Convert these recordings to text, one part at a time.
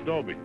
Dobie.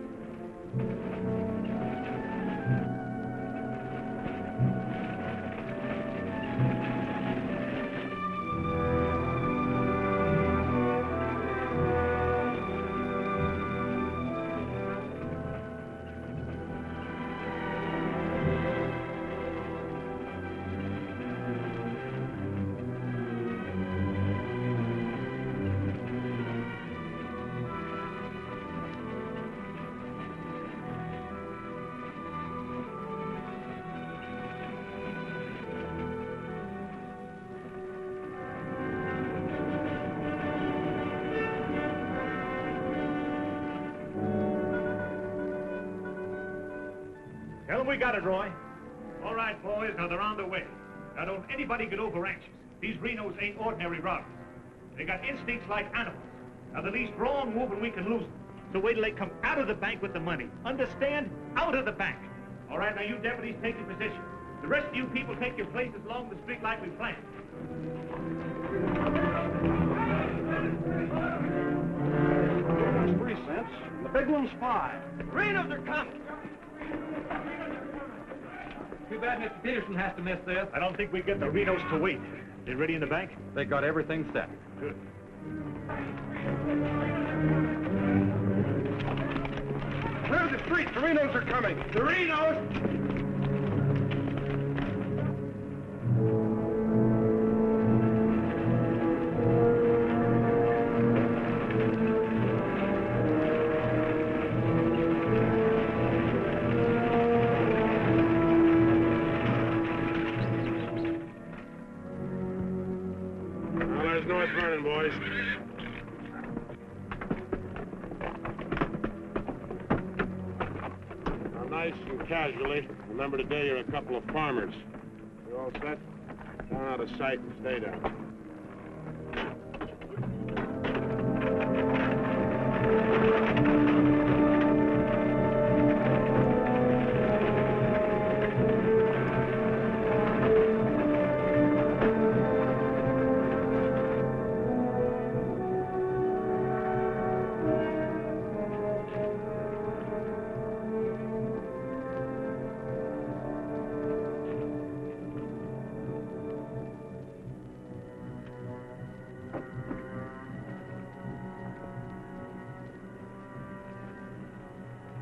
Tell them we got it, Roy. All right, boys, now they're on their way. Now don't anybody get over anxious. These Renos ain't ordinary robbers. They got instincts like animals. Now the least wrong move and we can lose them. So wait till they come out of the bank with the money. Understand? Out of the bank. All right, now you deputies take your position. The rest of you people take your places along the street like we planned. One's 3 cents. The big one's 5. Renos are coming. Too bad Mr. Peterson has to miss this. I don't think we get the Renos to wait. They ready in the bank? They got everything set. Good. Clear the street. The Renos are coming. The Renos! North Vernon, boys. Now, nice and casually, remember today you're a couple of farmers. You all set? Down out of sight and stay down.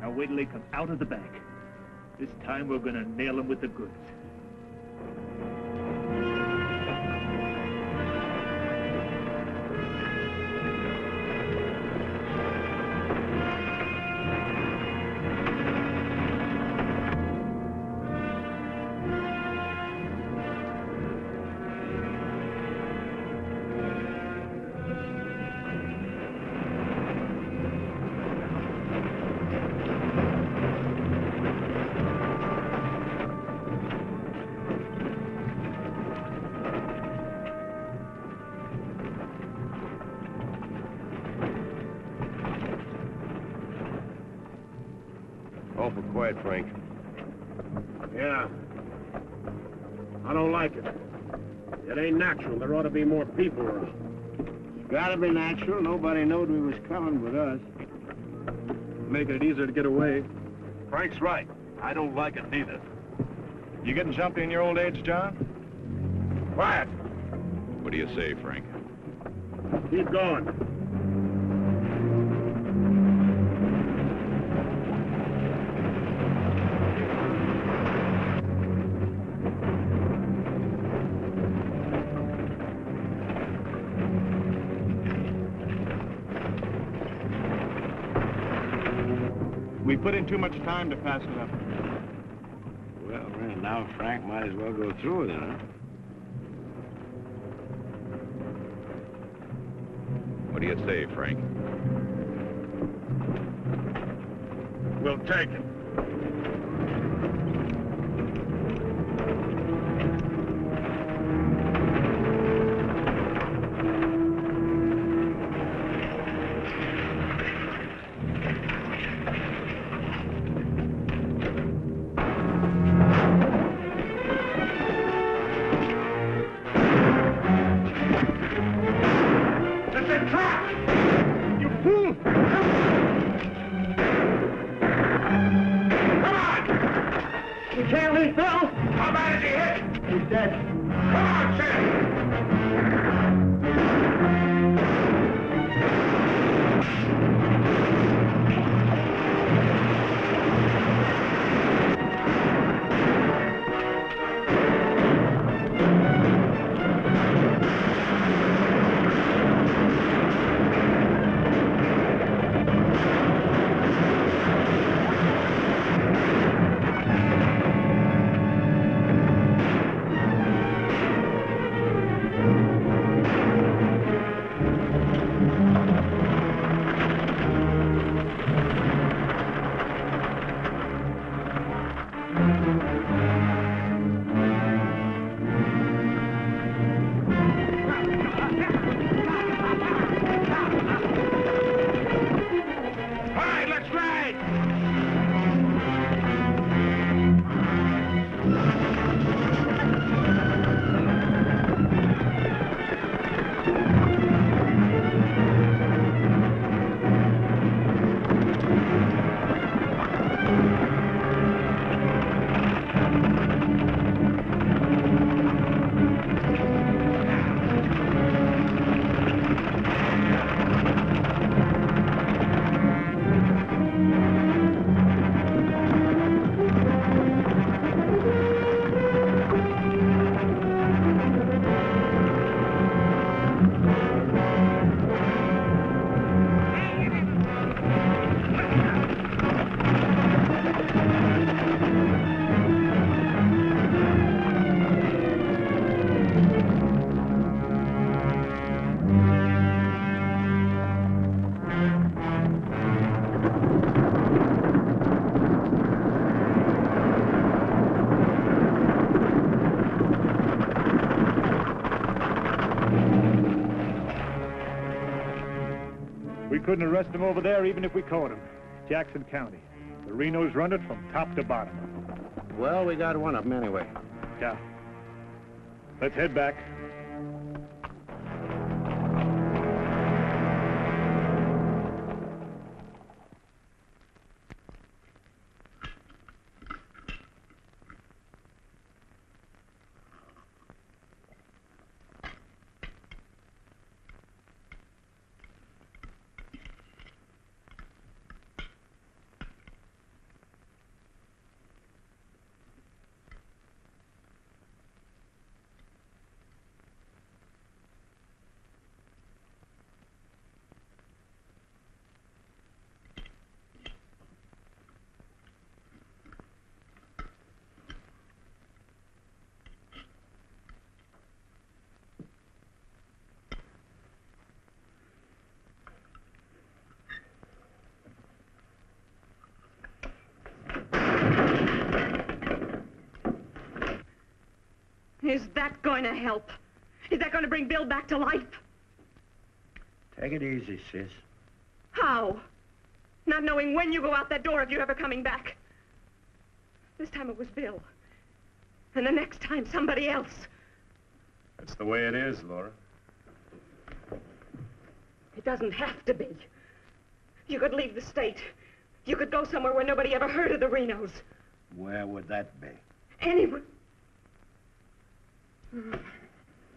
Now wait till they come out of the bank. This time we're gonna nail them with the goods. Awful quiet, Frank. Yeah. I don't like it. It ain't natural. There ought to be more people around. It's gotta be natural. Nobody knowed we was coming but us. Making it easier to get away. Frank's right. I don't like it neither. You getting jumpy in your old age, John? Quiet. What do you say, Frank? Keep going. We put in too much time to pass it up. Well, now Frank might as well go through with it, huh? What do you say, Frank? We'll take it. me, Phil? How bad is he hit? He's dead. Come on, Sam! All right, let's ride! We couldn't arrest him over there even if we caught him. Jackson County. The Renos run it from top to bottom. Well, we got one of them anyway. Yeah. Let's head back. Is that going to help? Is that going to bring Bill back to life? Take it easy, sis. How? Not knowing when you go out that door if you're ever coming back. This time it was Bill. And the next time, somebody else. That's the way it is, Laura. It doesn't have to be. You could leave the state. You could go somewhere where nobody ever heard of the Renos. Where would that be? Anywhere.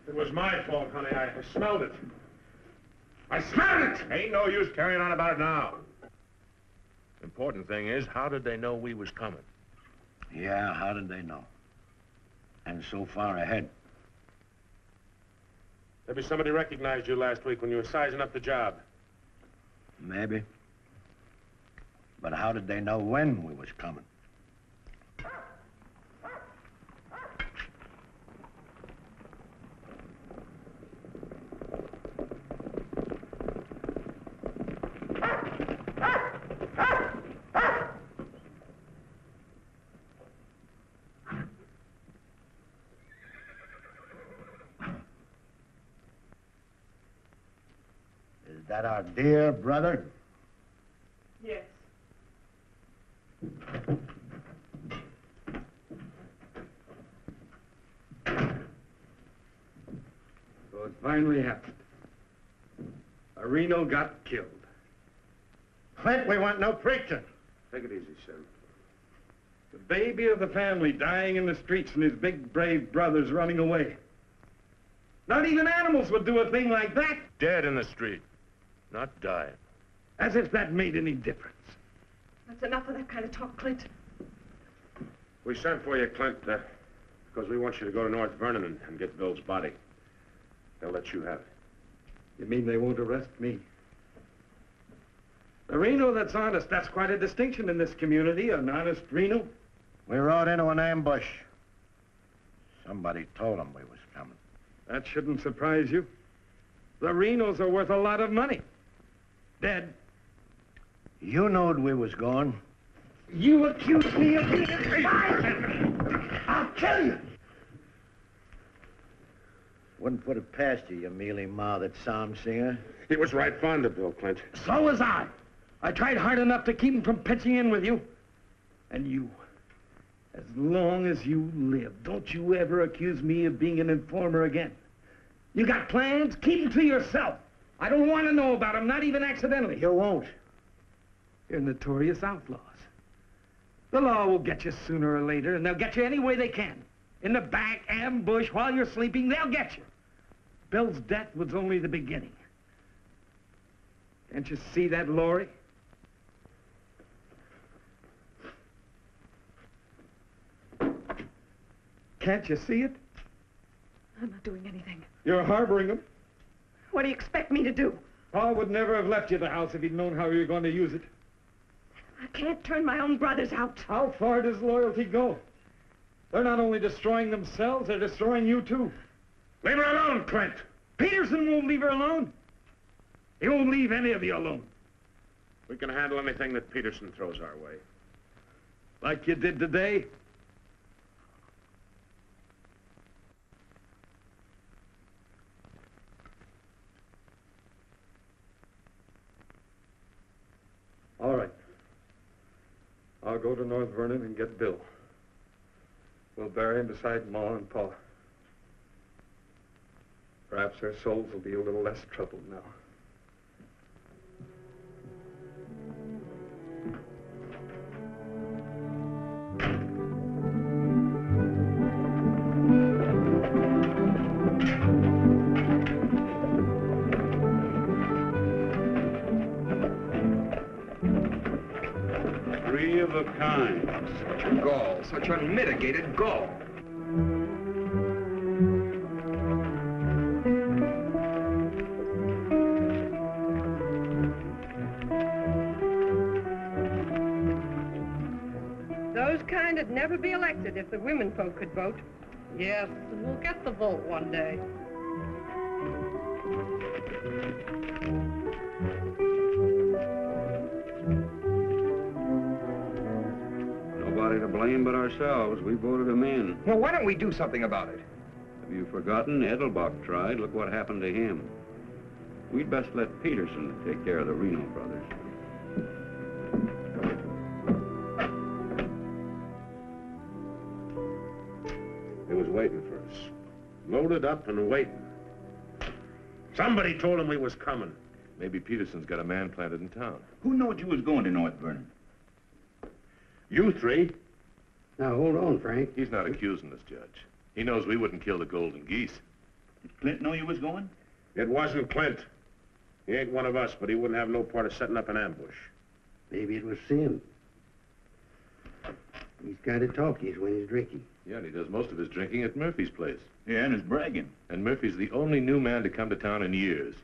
It was my fault, honey. I smelled it. I smelled it! Ain't no use carrying on about it now. Important thing is, how did they know we was coming? Yeah, how did they know? And so far ahead. Maybe somebody recognized you last week when you were sizing up the job. Maybe. But how did they know when we was coming? Is that our dear brother? Yes. So it finally happened. A Reno got killed. Clint, we want no preaching. Take it easy, Sam. The baby of the family dying in the streets and his big, brave brothers running away. Not even animals would do a thing like that. Dead in the street, not dying. As if that made any difference. That's enough of that kind of talk, Clint. We sent for you, Clint, because we want you to go to North Vernon and get Bill's body. They'll let you have it. You mean they won't arrest me? A Reno that's honest, that's quite a distinction in this community, an honest Reno. We rode into an ambush. Somebody told them we was coming. That shouldn't surprise you. The Renos are worth a lot of money. Dead. You knowed we was going. You accused me of being a spy! I'll kill you! Wouldn't put it past you, you mealy-mouthed psalm singer. He was right fond of Bill, Clint. So was I. I tried hard enough to keep him from pitching in with you. And you, as long as you live, don't you ever accuse me of being an informer again. You got plans? Keep them to yourself. I don't want to know about them, not even accidentally. You won't. You're notorious outlaws. The law will get you sooner or later, and they'll get you any way they can. In the back, ambush, while you're sleeping, they'll get you. Bill's death was only the beginning. Can't you see that, Laurie? Can't you see it? I'm not doing anything. You're harboring them. What do you expect me to do? Paul would never have left you the house if he'd known how you were going to use it. I can't turn my own brothers out. How far does loyalty go? They're not only destroying themselves, they're destroying you, too. Leave her alone, Clint! Peterson won't leave her alone. He won't leave any of you alone. We can handle anything that Peterson throws our way. Like you did today. All right. I'll go to North Vernon and get Bill. We'll bury him beside Ma and Pa. Perhaps their souls will be a little less troubled now. Three of a kind. Such gall, such unmitigated gall. Those kind would never be elected if the women folk could vote. Yes, we'll get the vote one day. Nobody to blame but ourselves. We voted him in. Well, why don't we do something about it? Have you forgotten? Edelbach tried. Look what happened to him. We'd best let Peterson take care of the Reno brothers. He was waiting for us. Loaded up and waiting. Somebody told him we was coming. Maybe Peterson's got a man planted in town. Who knowed you was going to North Vernon? You three? Now, hold on, Frank. He's not accusing us, Judge. He knows we wouldn't kill the golden geese. Did Clint know you was going? It wasn't Clint. He ain't one of us, but he wouldn't have no part of setting up an ambush. Maybe it was Sim. He's kind of talkies when he's drinking. Yeah, and he does most of his drinking at Murphy's place. Yeah, and is bragging. And Murphy's the only new man to come to town in years.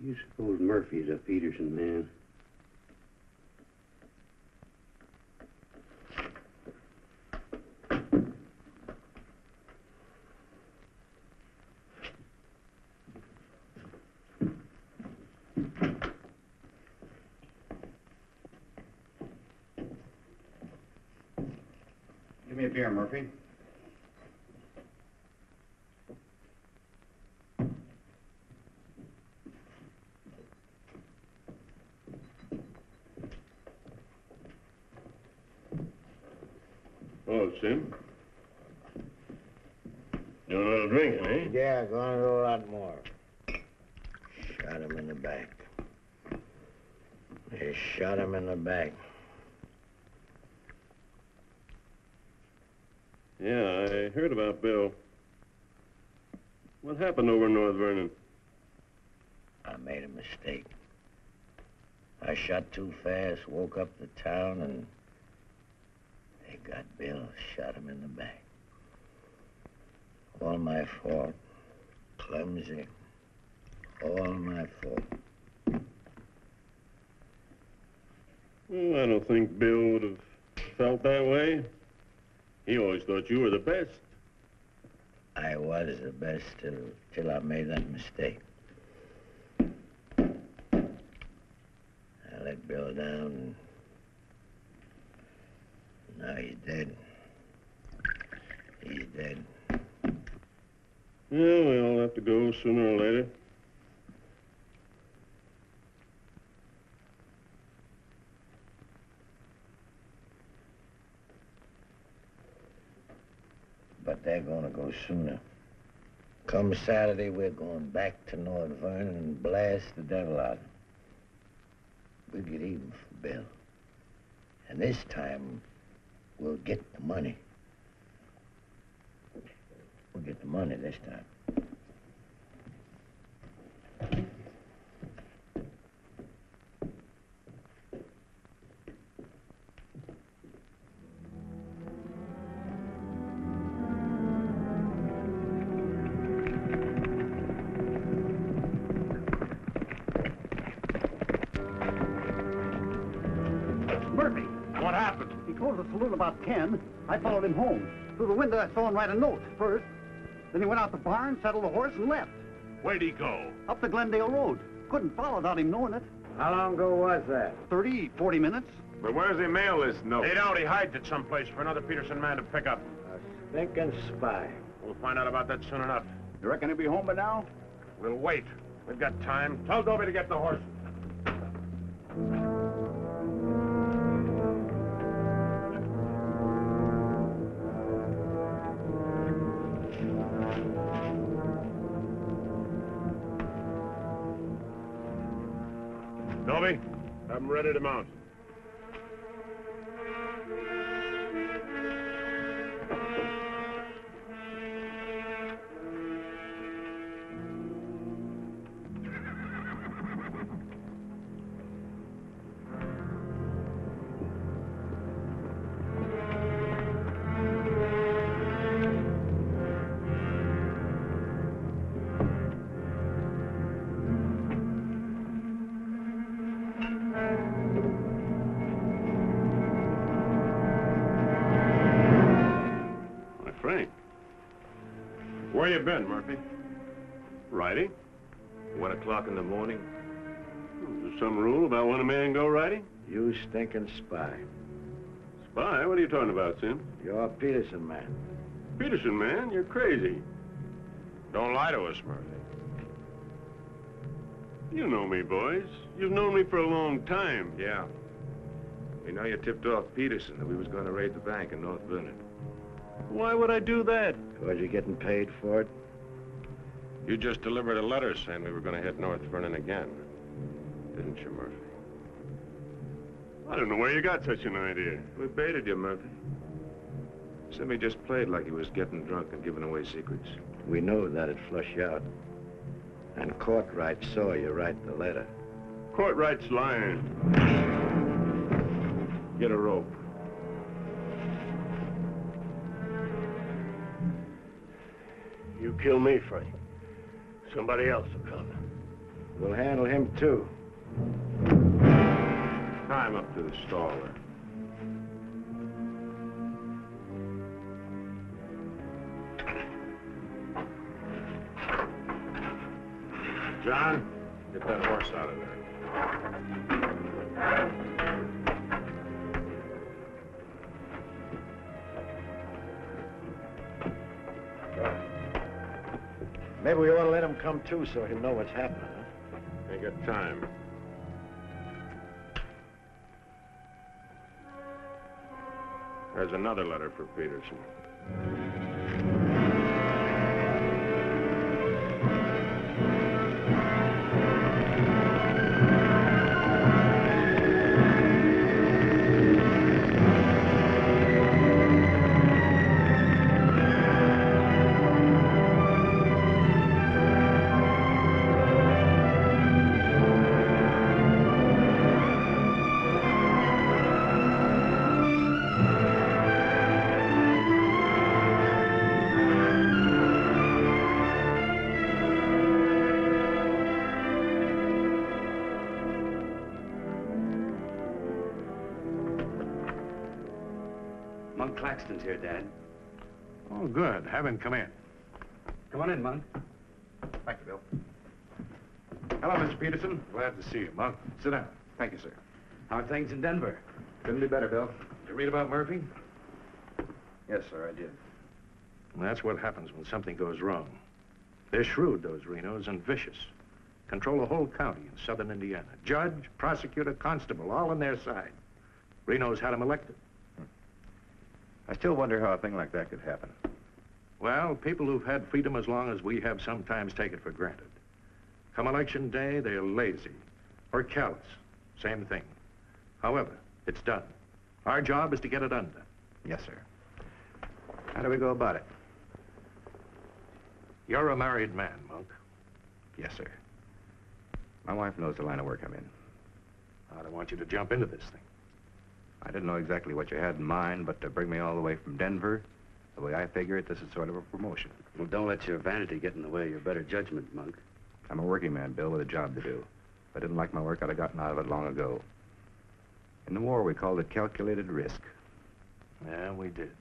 You suppose Murphy's a Peterson man? Give me a beer, Murphy. Oh, Sim. You want another drink, eh? Yeah, gonna do a lot more. Shot him in the back. They shot him in the back. Yeah, I heard about Bill. What happened over in North Vernon? I made a mistake. I shot too fast, woke up the town, and they got Bill, shot him in the back. All my fault. Clumsy. All my fault. Well, I don't think Bill would have felt that way. He always thought you were the best. I was the best till I made that mistake. I let Bill down. Now he's dead. He's dead. Yeah, we all have to go sooner or later. But they're gonna go sooner. Come Saturday, we're going back to North Vernon and blast the devil out of them. We'll get even for Bill. And this time, we'll get the money. We'll get the money this time. Murphy. What happened? He closed the saloon about 10. I followed him home. Through the window, I saw him write a note first. Then he went out the barn, saddled the horse, and left. Where'd he go? Up the Glendale Road. Couldn't follow without him knowing it. How long ago was that? 30, 40 minutes. But where's he mail this note? He don't. He hides it someplace for another Peterson man to pick up. A stinking spy. We'll find out about that soon enough. You reckon he'll be home by now? We'll wait. We've got time. Tell Dobie to get the horse. Dobie, have him ready to mount. Frank, where you been, Murphy? Riding? 1 o'clock in the morning. Is there some rule about when a man go riding? You stinking spy. Spy? What are you talking about, Sim? You're a Peterson man. Peterson, man, you're crazy. Don't lie to us, Murphy. You know me, boys. You've known me for a long time. Yeah. We know you tipped off Peterson that we was going to raid the bank in North Vernon. Why would I do that? Because you're getting paid for it. You just delivered a letter saying we were going to hit North Vernon again. Didn't you, Murphy? I don't know where you got such an idea. We baited you, Murphy. Simmy just played like he was getting drunk and giving away secrets. We know that'd flush you out. And Courtright saw you write the letter. Courtright's lying. Get a rope. You kill me, Frank. Somebody else will come. We'll handle him, too. Tie him up to the stall there. John, get that horse out of there. Maybe we ought to let him come, too, so he'll know what's happening, huh? Ain't got time. There's another letter for Peterson. Monk Claxton's here, Dad. Oh, good. Have him come in. Come on in, Monk. Thank you, Bill. Hello, Mr. Peterson. Glad to see you, Monk. Sit down. Thank you, sir. How are things in Denver? Couldn't be better, Bill. Did you read about Murphy? Yes, sir, I did. And that's what happens when something goes wrong. They're shrewd, those Renos, and vicious. Control the whole county in southern Indiana. Judge, prosecutor, constable, all on their side. Renos had him elected. I still wonder how a thing like that could happen. Well, people who've had freedom as long as we have sometimes take it for granted. Come election day, they're lazy or callous. Same thing. However, it's done. Our job is to get it undone. Yes, sir. How do we go about it? You're a married man, Monk. Yes, sir. My wife knows the line of work I'm in. I don't want you to jump into this thing. I didn't know exactly what you had in mind, but to bring me all the way from Denver, the way I figure it, this is sort of a promotion. Well, don't let your vanity get in the way of your better judgment, Monk. I'm a working man, Bill, with a job to do. If I didn't like my work, I'd have gotten out of it long ago. In the war, we called it calculated risk. Yeah, we did.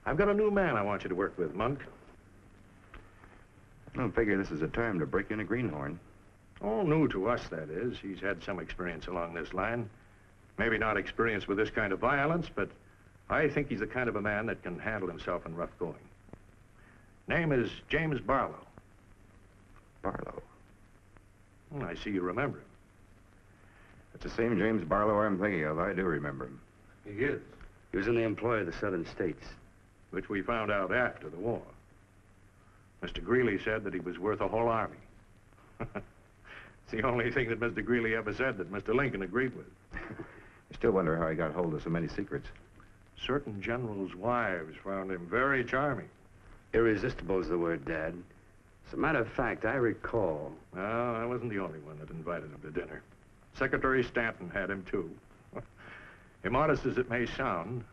I've got a new man I want you to work with, Monk. I don't figure this is a time to break in a greenhorn. All new to us, that is. He's had some experience along this line. Maybe not experience with this kind of violence, but I think he's the kind of a man that can handle himself in rough going. Name is James Barlow. Barlow? I see you remember him. It's the same James Barlow I'm thinking of. I do remember him. He is. He was in the employ of the southern states. Which we found out after the war. Mr. Greeley said that he was worth a whole army. It's the only thing that Mr. Greeley ever said that Mr. Lincoln agreed with. I still wonder how he got hold of so many secrets. Certain generals' wives found him very charming. Irresistible is the word, Dad. As a matter of fact, I recall... No, I wasn't the only one that invited him to dinner. Secretary Stanton had him, too. Immodest as it may sound,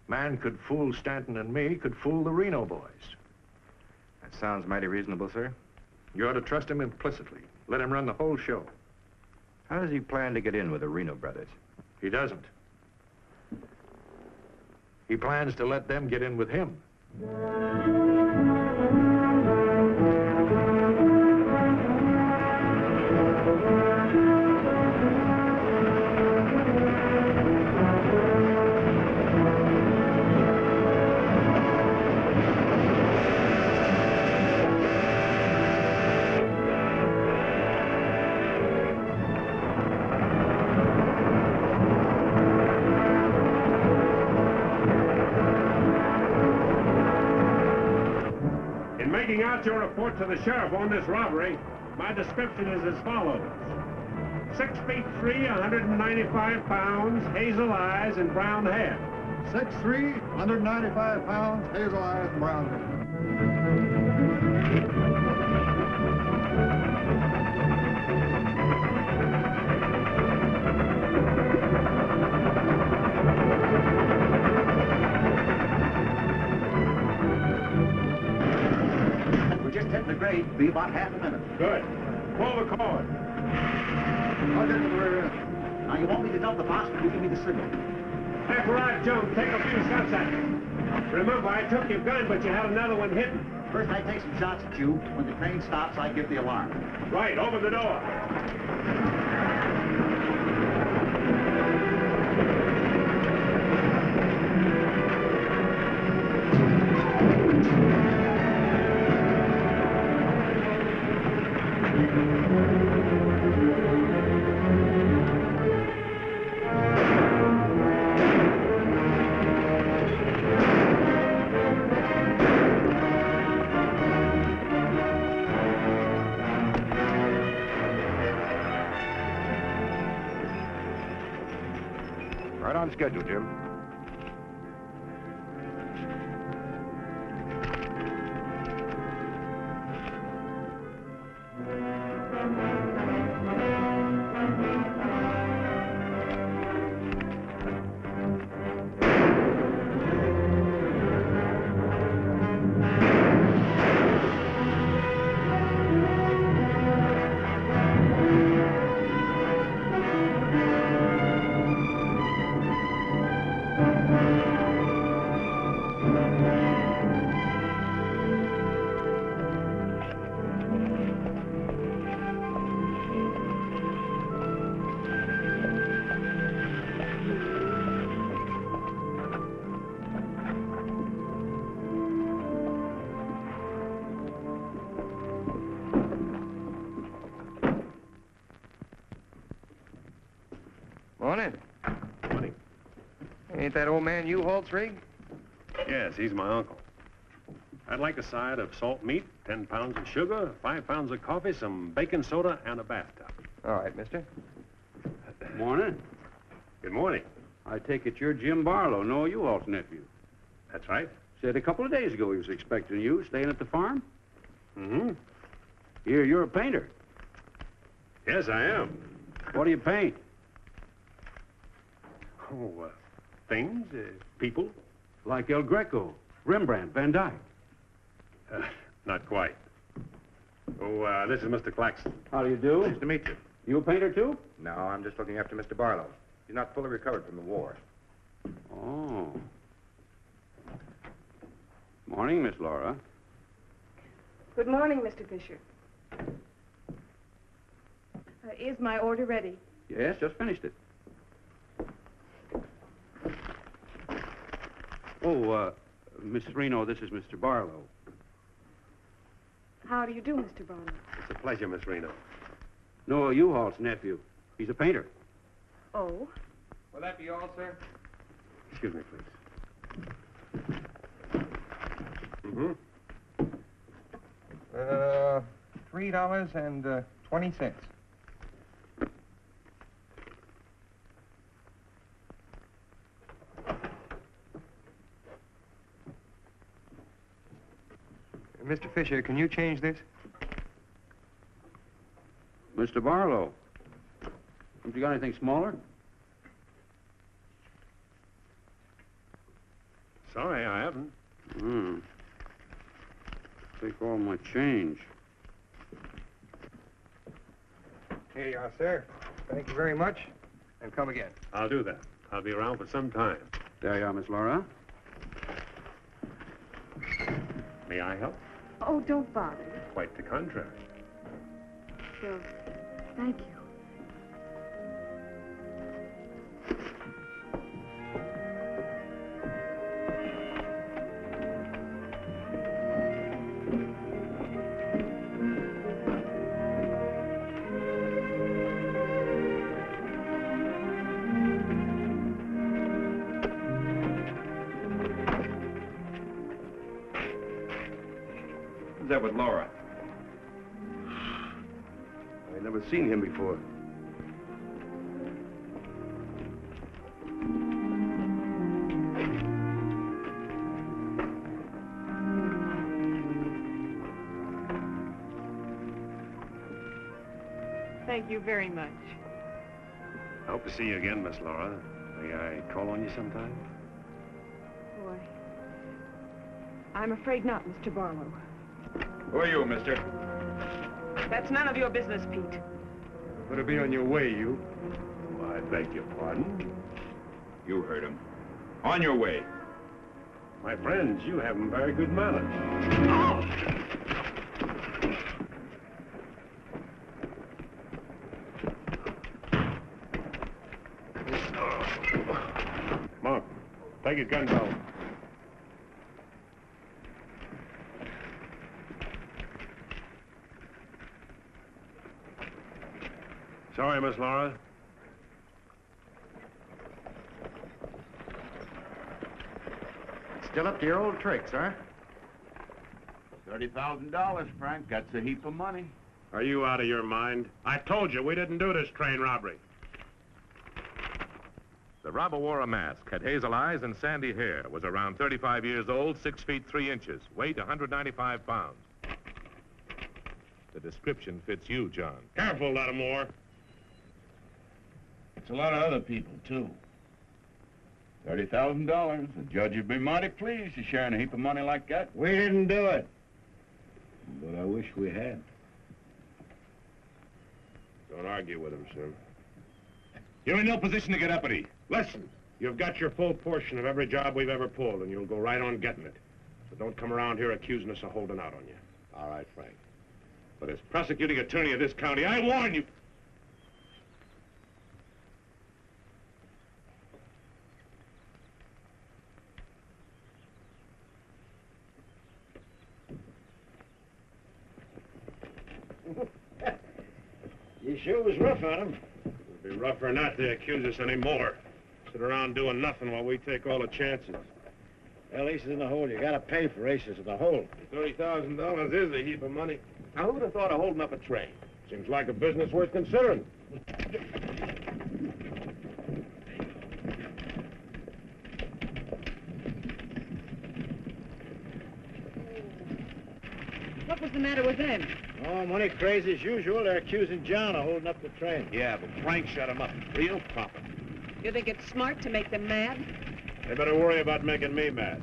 man could fool Stanton and me, could fool the Reno boys. That sounds mighty reasonable, sir. You ought to trust him implicitly. Let him run the whole show. How does he plan to get in with the Reno brothers? He doesn't. He plans to let them get in with him. Making out your report to the sheriff on this robbery, my description is as follows. 6 feet 3, 195 pounds, hazel eyes, and brown hair. 6'3", 195 pounds, hazel eyes, and brown hair. Grade, be about half a minute. Good. Pull the cord. I'll get to the rear end. Now, you want me to dump the box, you give me the signal. After I jump, take a few shots at me. Remember, I took your gun, but you had another one hidden. First, I take some shots at you. When the train stops, I give the alarm. Right, open the door. Right on schedule, Jim. Morning. Morning. Ain't that old man U-Haul's rig? Yes, he's my uncle. I'd like a side of salt meat, 10 pounds of sugar, 5 pounds of coffee, some baking soda, and a bathtub. All right, mister. Morning. Good morning. I take it you're Jim Barlow, Noah U-Haul's nephew. That's right. Said a couple of days ago he was expecting you, staying at the farm. Mm-hmm. You're a painter. Yes, I am. What do you paint? Oh, things, people. Like El Greco, Rembrandt, Van Dyke. Not quite. Oh, this is Mr. Claxton. How do you do? Nice to meet you. You a painter, too? No, I'm just looking after Mr. Barlow. He's not fully recovered from the war. Oh. Morning, Miss Laura. Good morning, Mr. Fisher. Is my order ready? Yes, just finished it. Oh, Miss Reno, this is Mr. Barlow. How do you do, Mr. Barlow? It's a pleasure, Miss Reno. Noah U-Haul's nephew. He's a painter. Oh? Will that be all, sir? Excuse me, please. Mm-hmm. $3.20. Mr. Fisher, can you change this? Mr. Barlow. Haven't you got anything smaller? Sorry, I haven't. Take all my change. Here you are, sir. Thank you very much. And come again. I'll do that. I'll be around for some time. There you are, Miss Laura. May I help? Oh, don't bother. Quite the contrary. Well, thank you. Who's that with Laura? I've never seen him before. Thank you very much. I hope to see you again, Miss Laura. May I call on you sometime? Boy, I'm afraid not, Mr. Barlow. Who are you, mister? That's none of your business, Pete. Better be on your way, you. Oh, I beg your pardon. You heard him. On your way. My friends, you have very good manners. Mark, take his gun belt. Sorry, Miss Laura. Still up to your old tricks, huh? $30,000, Frank. That's a heap of money. Are you out of your mind? I told you we didn't do this train robbery. The robber wore a mask, had hazel eyes and sandy hair, was around 35 years old, 6 feet 3 inches, weight 195 pounds. The description fits you, John. Careful, Lattimore. It's a lot of other people, too. $30,000. The judge would be mighty pleased to sharing a heap of money like that. We didn't do it. But I wish we had. Don't argue with him, sir. You're in no position to get uppity. Listen, you've got your full portion of every job we've ever pulled, and you'll go right on getting it. So don't come around here accusing us of holding out on you. All right, Frank. But as prosecuting attorney of this county, I warn you. You sure was rough on him. It'd be rougher not to accuse us anymore. Sit around doing nothing while we take all the chances. Well, Ace is in the hole. You gotta pay for Aces in the hole. $30,000 is a heap of money. Now, who would have thought of holding up a train? Seems like a business worth considering. What was the matter with them? Oh, money crazy as usual. They're accusing John of holding up the train. Yeah, but Frank shut him up. Real proper. You think it's smart to make them mad? They better worry about making me mad.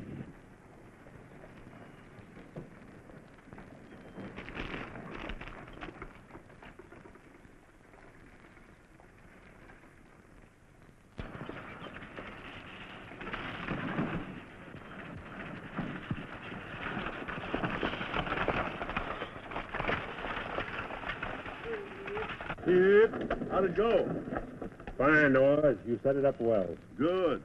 How'd it go? Fine, Oz. You set it up well. Good.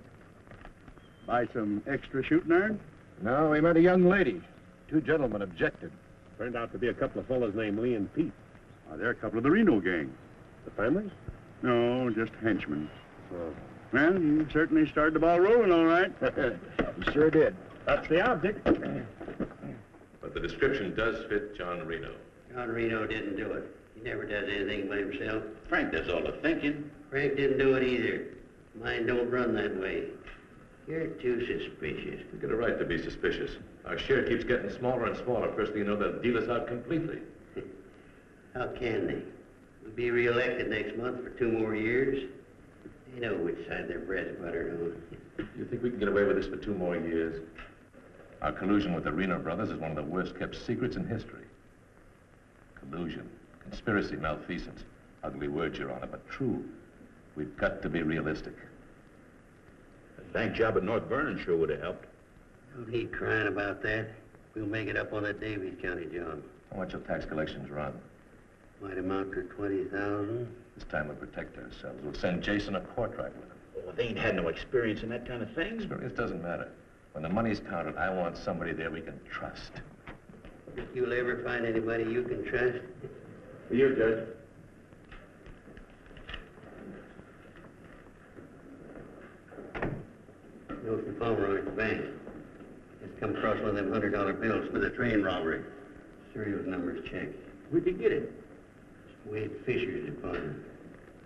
Buy some extra shooting iron? No, we met a young lady. Two gentlemen objected. Turned out to be a couple of fellas named Lee and Pete. They're a couple of the Reno gang. The families? No, just henchmen. Well, you certainly started the ball rolling, all right. You sure did. That's the object. But the description does fit John Reno. John Reno didn't do it. He never does anything by himself. Frank does all the thinking. Frank didn't do it either. Mine don't run that way. You're too suspicious. You get a right to be suspicious. Our share keeps getting smaller and smaller. First thing you know, they'll deal us out completely. How can they? We'll be reelected next month for 2 more years. They know which side their bread's buttered on. You think we can get away with this for 2 more years? Our collusion with the Reno brothers is one of the worst kept secrets in history. Collusion, conspiracy, malfeasance. Ugly words, Your Honor, but true. We've got to be realistic. The bank job at North Vernon sure would have helped. Don't need crying about that. We'll make it up on that Davies County job. How much will tax collections run? Might amount to 20,000. This time we'll protect ourselves. We'll send Jason a portrait with him. Oh, they ain't had no experience in that kind of thing. Experience doesn't matter. When the money's counted, I want somebody there we can trust. Think you'll ever find anybody you can trust? You, Judge. Milton Palmer at the bank. Just come across one of them $100 bills for the train robbery. Serial numbers checked. Where'd you get it? Wade Fisher's deposit.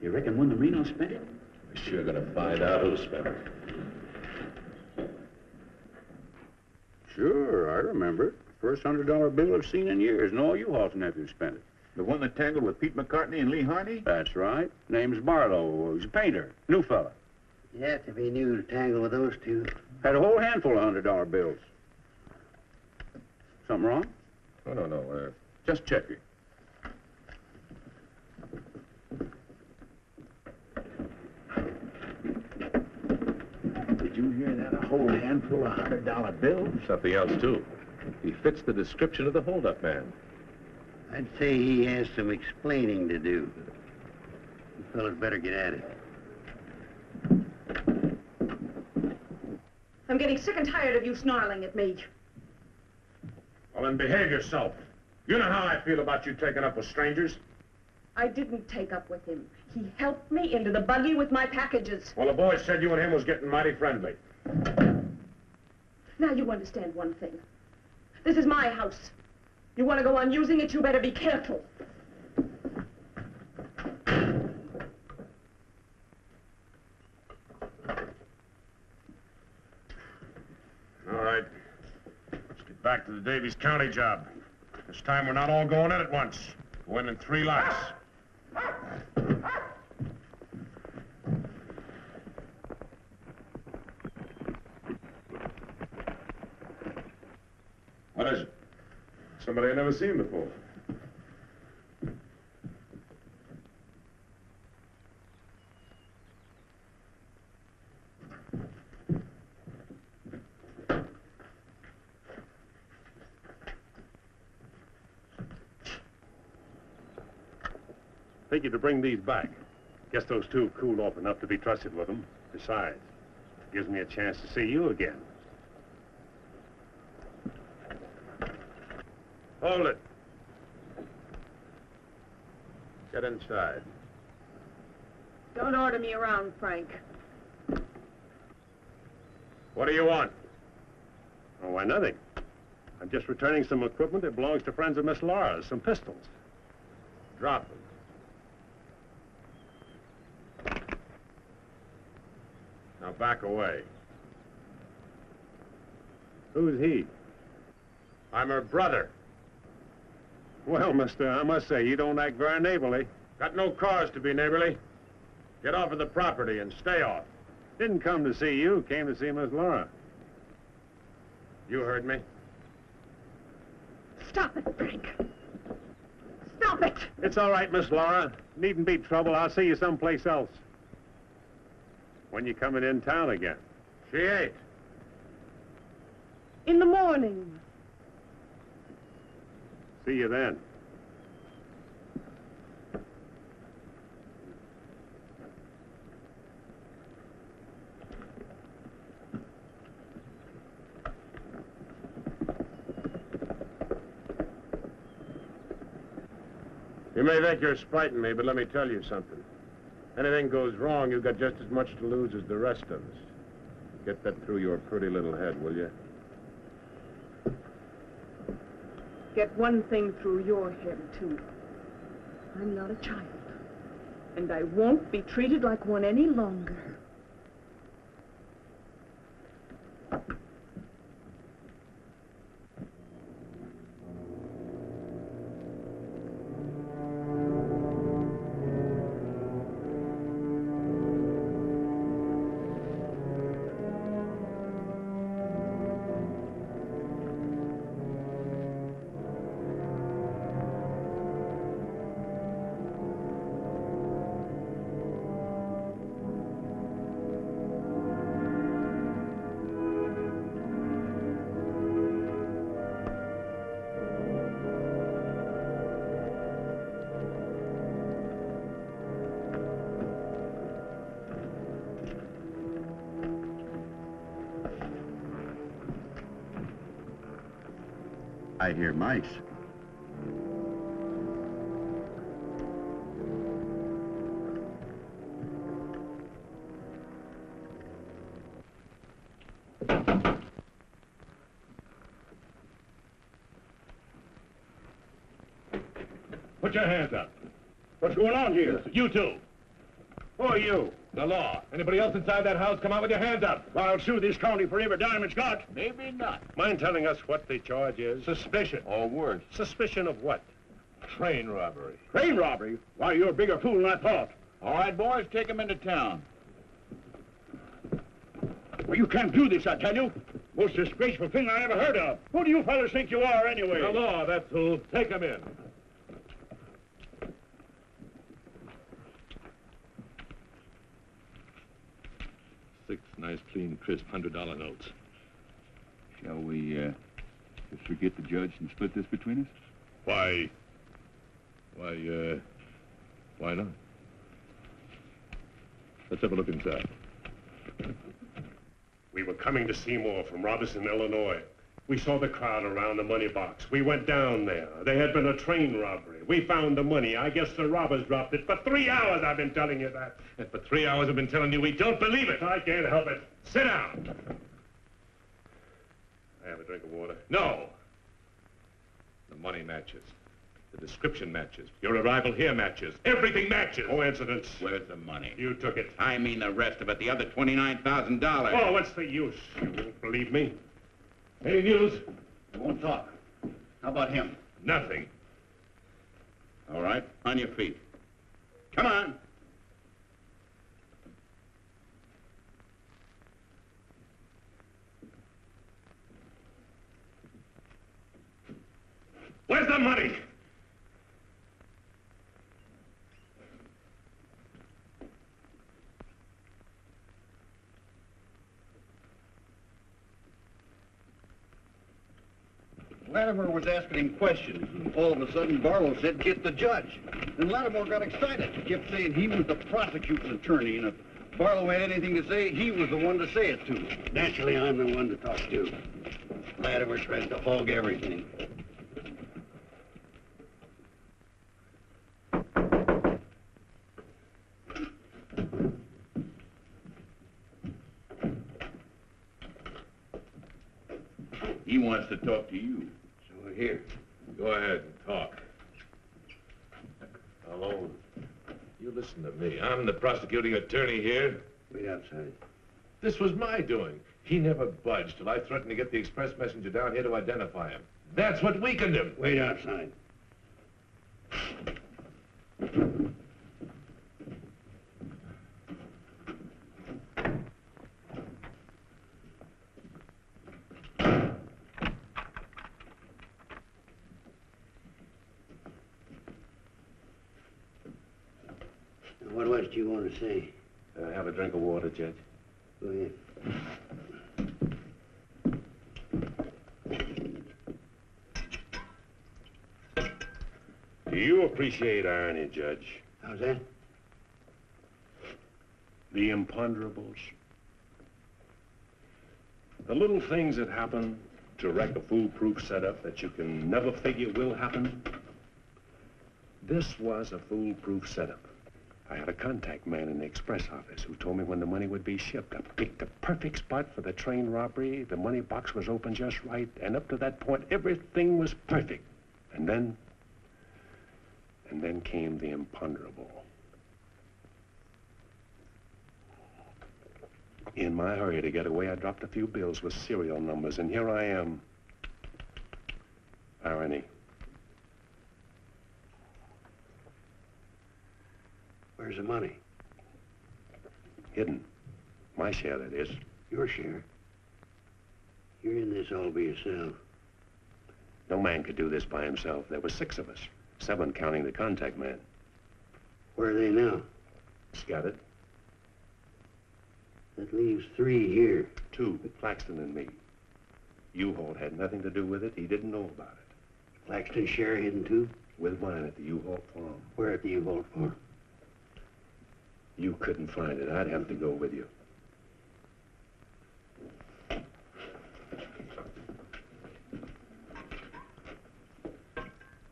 You reckon one of the Reno spent it? We're sure gonna find out who spent it. Sure, I remember it. First $100 bill I've seen in years, and all you Hall's nephews spent it. The one that tangled with Pete McCartney and Lee Harney? That's right. Name's Barlow. He's a painter. New fella. You have to be new to tangle with those two. Had a whole handful of $100 bills. Something wrong? Oh, no. Just checking. Did you hear that? A whole handful of $100 bills? Something else, too. He fits the description of the holdup man. I'd say he has some explaining to do. You fellas better get at it. I'm getting sick and tired of you snarling at me. Well, then behave yourself. You know how I feel about you taking up with strangers. I didn't take up with him. He helped me into the buggy with my packages. Well, the boys said you and him was getting mighty friendly. Now you understand one thing. This is my house. You want to go on using it, you better be careful. All right. Let's get back to the Davies County job. This time we're not all going in at once. Go in 3 lots. What is it? Somebody I've never seen before. Think you to bring these back. Guess those two cooled off enough to be trusted with them. Besides, it gives me a chance to see you again. Hold it. Get inside. Don't order me around, Frank. What do you want? Oh, why, nothing. I'm just returning some equipment that belongs to friends of Miss Laura's, some pistols. Drop them. Now back away. Who's he? I'm her brother. Well, mister, I must say, you don't act very neighborly. Got no cause to be neighborly. Get off of the property and stay off. Didn't come to see you, came to see Miss Laura. You heard me. Stop it, Frank. Stop it! It's all right, Miss Laura. Needn't be trouble. I'll see you someplace else. When you coming in town again? She ain't. In the morning. See you then. You may think you're spiting me, but let me tell you something. Anything goes wrong, you've got just as much to lose as the rest of us. Get that through your pretty little head, will you? Get one thing through your head, too. I'm not a child. And I won't be treated like one any longer. I hear mice. Put your hands up. What's going on here? You two. Who are you? The law. Anybody else inside that house, come out with your hands up. I'll sue this county for every dime it's got. Maybe not. Mind telling us what the charge is? Suspicion. Or worse. Suspicion of what? Train robbery. Train robbery? Why, you're a bigger fool than I thought. All right, boys, take him into town. Well, you can't do this, I tell you. Most disgraceful thing I ever heard of. Who do you fellas think you are, anyway? The law, that's who. Take him in. Six nice, clean, crisp $100 notes. Shall we, just forget the judge and split this between us? Why not? Let's have a look inside. We were coming to Seymour from Robertson, Illinois. We saw the crowd around the money box. We went down there. There had been a train robbery. We found the money. I guess the robbers dropped it. For 3 hours I've been telling you that. And for 3 hours I've been telling you we don't believe it. I can't help it. Sit down. I have a drink of water. No. The money matches. The description matches. Your arrival here matches. Everything matches. Coincidence. Where's the money? You took it. I mean the rest of it, the other $29,000. Oh, what's the use? You won't believe me. Any news? I won't talk. How about him? Nothing. All right, on your feet. Come on. Where's the money? Latimer was asking him questions, and all of a sudden Barlow said, "Get the judge." And Latimer got excited. He kept saying he was the prosecuting attorney, and if Barlow had anything to say, he was the one to say it to. Naturally, I'm the one to talk to. Latimer tries to hog everything. He wants to talk to you. So here. Go ahead and talk. Hello. You listen to me. I'm the prosecuting attorney here. Wait outside. This was my doing. He never budged till I threatened to get the express messenger down here to identify him. That's what weakened him. Wait outside. What was it you want to say? Have a drink of water, Judge. Go ahead. Do you appreciate irony, Judge? How's that? The imponderables. The little things that happen to wreck a foolproof setup that you can never figure will happen. This was a foolproof setup. I had a contact man in the express office who told me when the money would be shipped. I picked the perfect spot for the train robbery. The money box was open just right, and up to that point, everything was perfect. And then came the imponderable. In my hurry to get away, I dropped a few bills with serial numbers, and here I am. Irony. Where's the money? Hidden. My share, that is. Your share? You're in this all by yourself. No man could do this by himself. There were 6 of us. 7 counting the contact man. Where are they now? Scattered. That leaves 3 here. 2, Claxton and me. U-Haul had nothing to do with it. He didn't know about it. Claxton's share hidden too? With mine at the U-Haul farm. Where at the U-Haul farm? You couldn't find it. I'd have to go with you.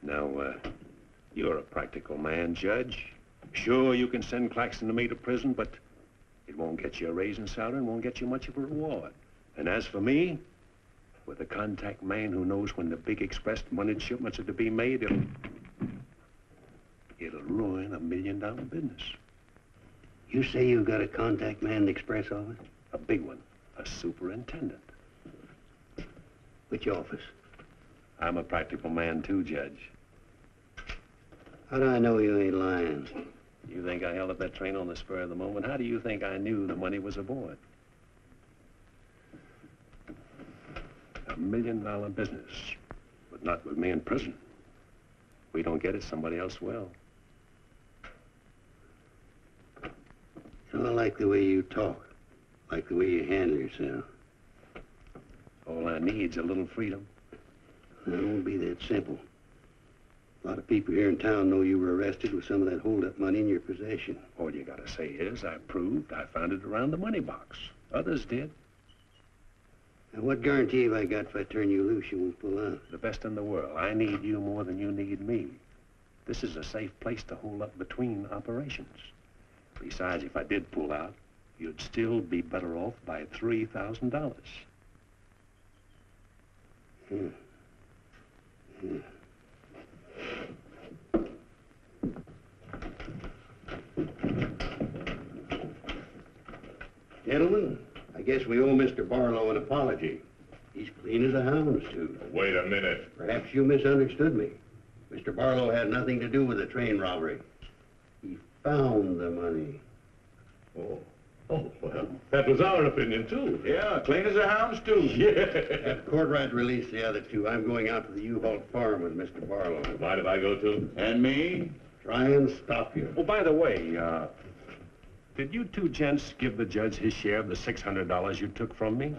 Now, you're a practical man, Judge. Sure, you can send Claxton and me to prison, but it won't get you a raise in salary and won't get you much of a reward. And as for me, with a contact man who knows when the big express money shipments are to be made, it'll ruin $1 million business. You say you've got a contact man in the express office? A big one. A superintendent. Which office? I'm a practical man too, Judge. How do I know you ain't lying? You think I held up that train on the spur of the moment? How do you think I knew the money was aboard? $1 million business, but not with me in prison. We don't get it, somebody else will. I like the way you talk, like the way you handle yourself. All I need's a little freedom. It won't be that simple. A lot of people here in town know you were arrested with some of that hold-up money in your possession. All you gotta say is, I proved I found it around the money box. Others did. And what guarantee have I got if I turn you loose you won't pull out? The best in the world. I need you more than you need me. This is a safe place to hold up between operations. Besides, if I did pull out, you'd still be better off by $3,000. Gentlemen, I guess we owe Mr. Barlow an apology. He's clean as a hound's tooth. Wait a minute. Perhaps you misunderstood me. Mr. Barlow had nothing to do with the train robbery. He found the money. Oh, well, that was our opinion, too. Yeah, clean as a hound's tooth. Yeah. Have Courtright release the other 2. I'm going out to the U-Haul farm with Mr. Barlow. Mind if I go, too? And me? Try and stop you. Oh, by the way, did you 2 gents give the judge his share of the $600 you took from me?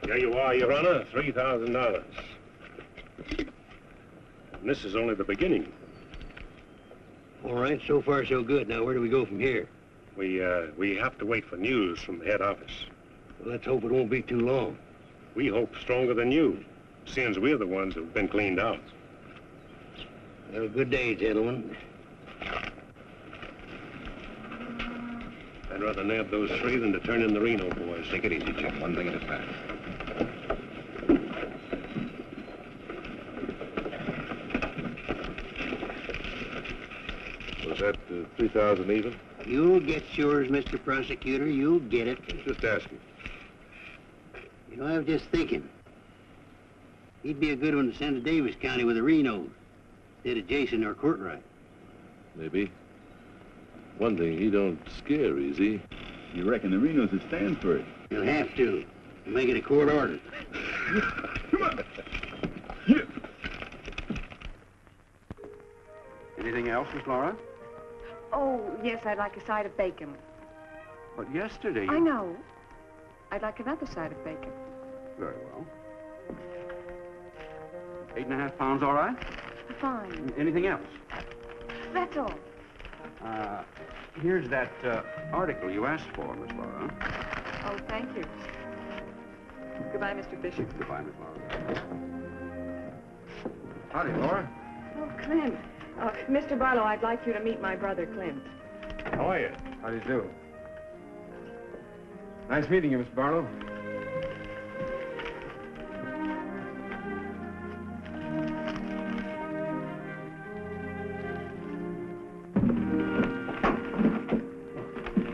Here you are, Your Honor, $3,000. And this is only the beginning. All right, so far so good. Now, where do we go from here? We have to wait for news from the head office. Well, let's hope it won't be too long. We hope stronger than you, since we're the ones who've been cleaned out. Well, good day, gentlemen. I'd rather nab those three than to turn in the Reno boys. Take it easy, Jim. One thing at a time. Was that 3,000 even? You'll get yours, Mr. Prosecutor. You'll get it. Just asking. You know, I was just thinking. He'd be a good one to send to Davis County with the Renos, instead of Jason or Courtright. Maybe. One thing, he don't scare easy. You reckon the Renos would stand for it? He'll have to. He'll make it a court order. Come on. Anything else, Miss Laura? Oh, yes, I'd like a side of bacon. But yesterday you... I know. I'd like another side of bacon. Very well. 8.5 pounds, all right? Fine. Anything else? That's all. Here's that article you asked for, Miss Laura. Oh, thank you. Goodbye, Mr. Fisher. Goodbye, Miss Laura. Howdy, Laura. Oh, Clint. Mr. Barlow, I'd like you to meet my brother, Clint. How are you? How do you do? Nice meeting you, Miss Barlow.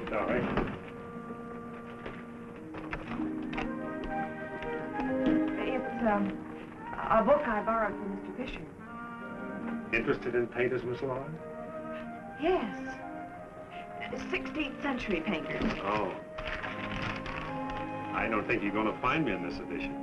Sorry. It's, a book I borrowed from Mr. Fisher. Interested in painters, Miss Laura? Yes. 16th century painters. Oh. I don't think you're going to find me in this edition.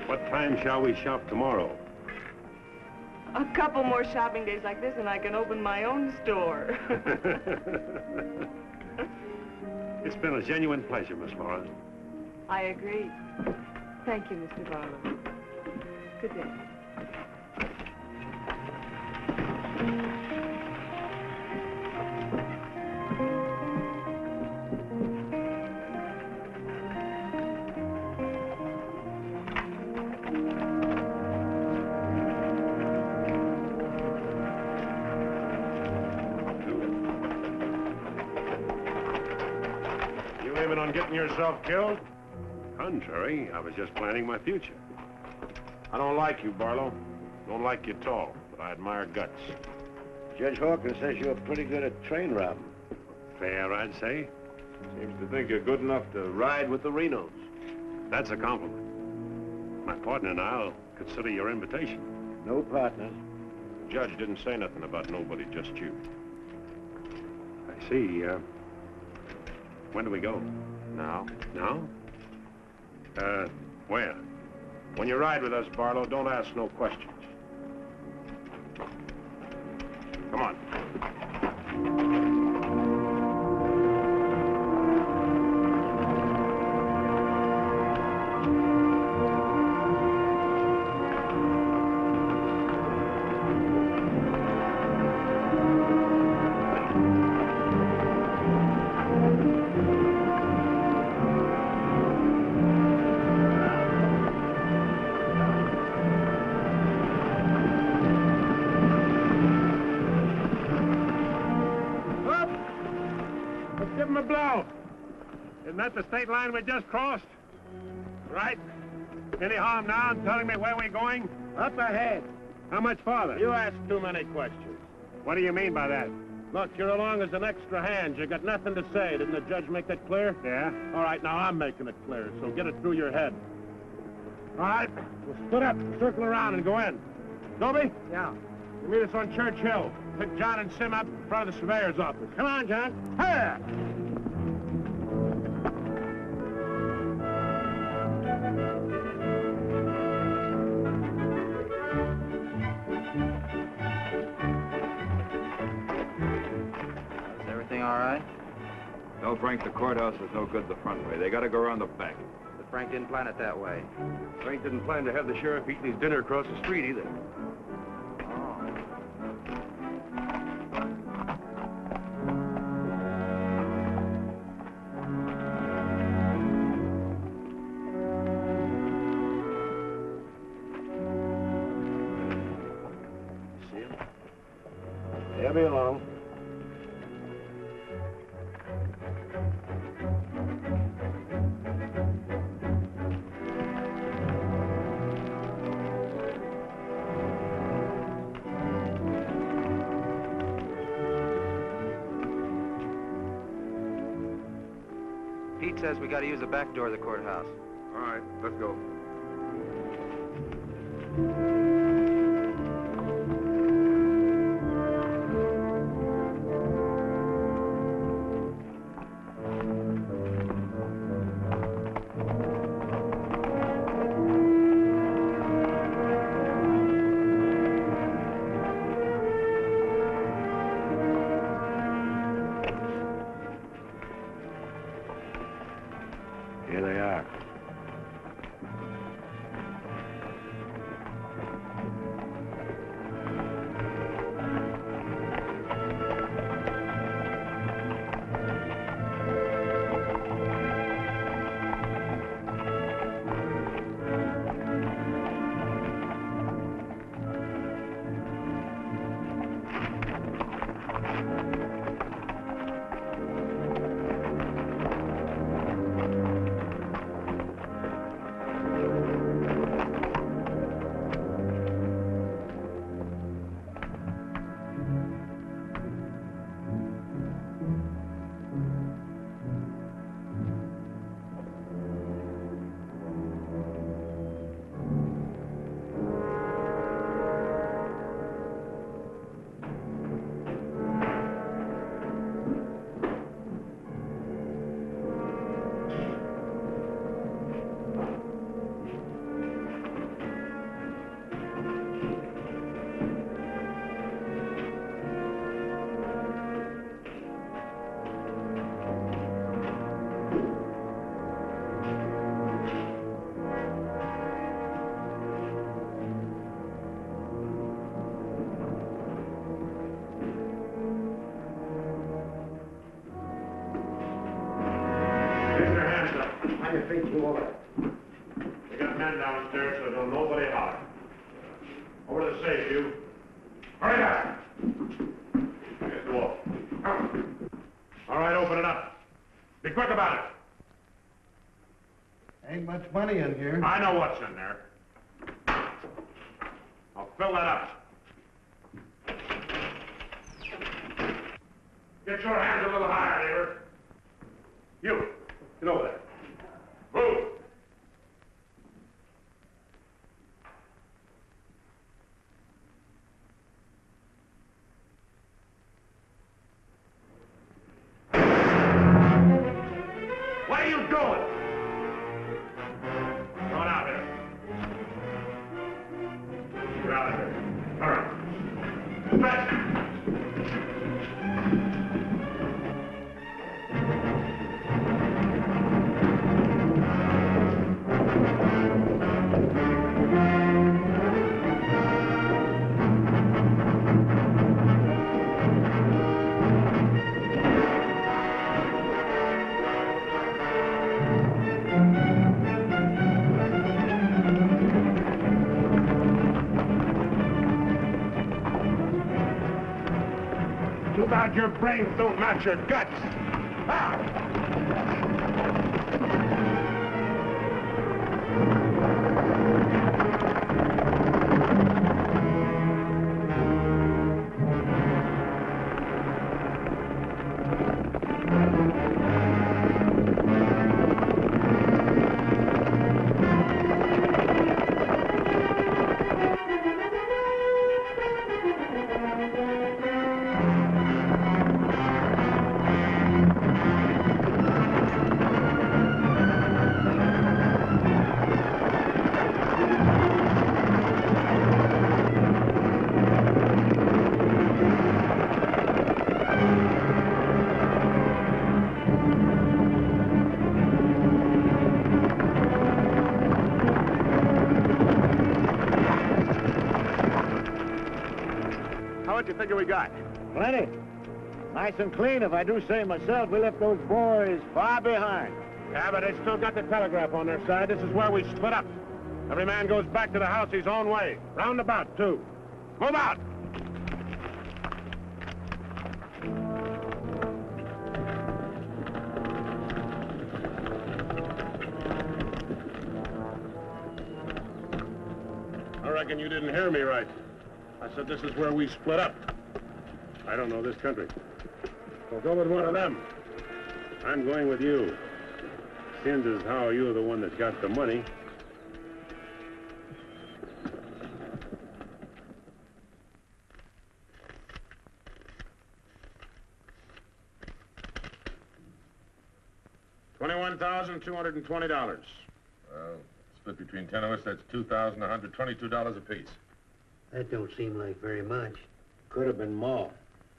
What time shall we shop tomorrow? A couple more shopping days like this and I can open my own store. It's been a genuine pleasure, Miss Laura. I agree. Thank you, Mr. Barlow. Good day. You aiming on getting yourself killed? Contrary, I was just planning my future. I don't like you, Barlow. Don't like you at all, but I admire guts. Judge Hawkins says you're pretty good at train robbing. Fair, I'd say. Seems to think you're good enough to ride with the Renos. That's a compliment. My partner and I'll consider your invitation. No partners. The judge didn't say nothing about nobody, just you. I see. When do we go? Now? Now? Where? When you ride with us, Barlow, don't ask no questions. Come on. Give him a blow. Isn't that the state line we just crossed? Right. Any harm now in telling me where we're going? Up ahead. How much farther? You ask too many questions. What do you mean by that? Look, you're along as an extra hand. You got nothing to say. Didn't the judge make that clear? Yeah. All right, now I'm making it clear, so get it through your head. All right, we'll split up, circle around, and go in. Dobie? Yeah. You meet us on Church Hill. Pick John and Sim up in front of the surveyor's office. Come on, John. Hey! No, Frank, the courthouse is no good the front way. They gotta go around the back. But Frank didn't plan it that way. Frank didn't plan to have the sheriff eating his dinner across the street either. See him? They'll be along. Pete says we gotta use the back door of the courthouse. All right, let's go. Here they are. On your feet, you over. We got men downstairs, so don't nobody holler. Over to the safe, you. Hurry up! Here's the wall. All right, open it up. Be quick about it. Ain't much money in here. I know what's in there. I'll fill that up. Get your hands a little higher, neighbor. You, get over there. Move! What are you doing? Come on out here. Get out of here. Hurry. Stretch! Too bad your brains don't match your guts. Ah! much you figure we got? Plenty. Nice and clean, if I do say myself. We left those boys far behind. Yeah, but they still got the telegraph on their side. This is where we split up. Every man goes back to the house his own way. Roundabout, too. Move out! I reckon you didn't hear me right. I said this is where we split up. I don't know this country. Well, go with one of them. I'm going with you. Seems as how you're the one that got the money. $21,220. Well, split between 10 of us, that's $2,122 apiece. That don't seem like very much. Could have been more.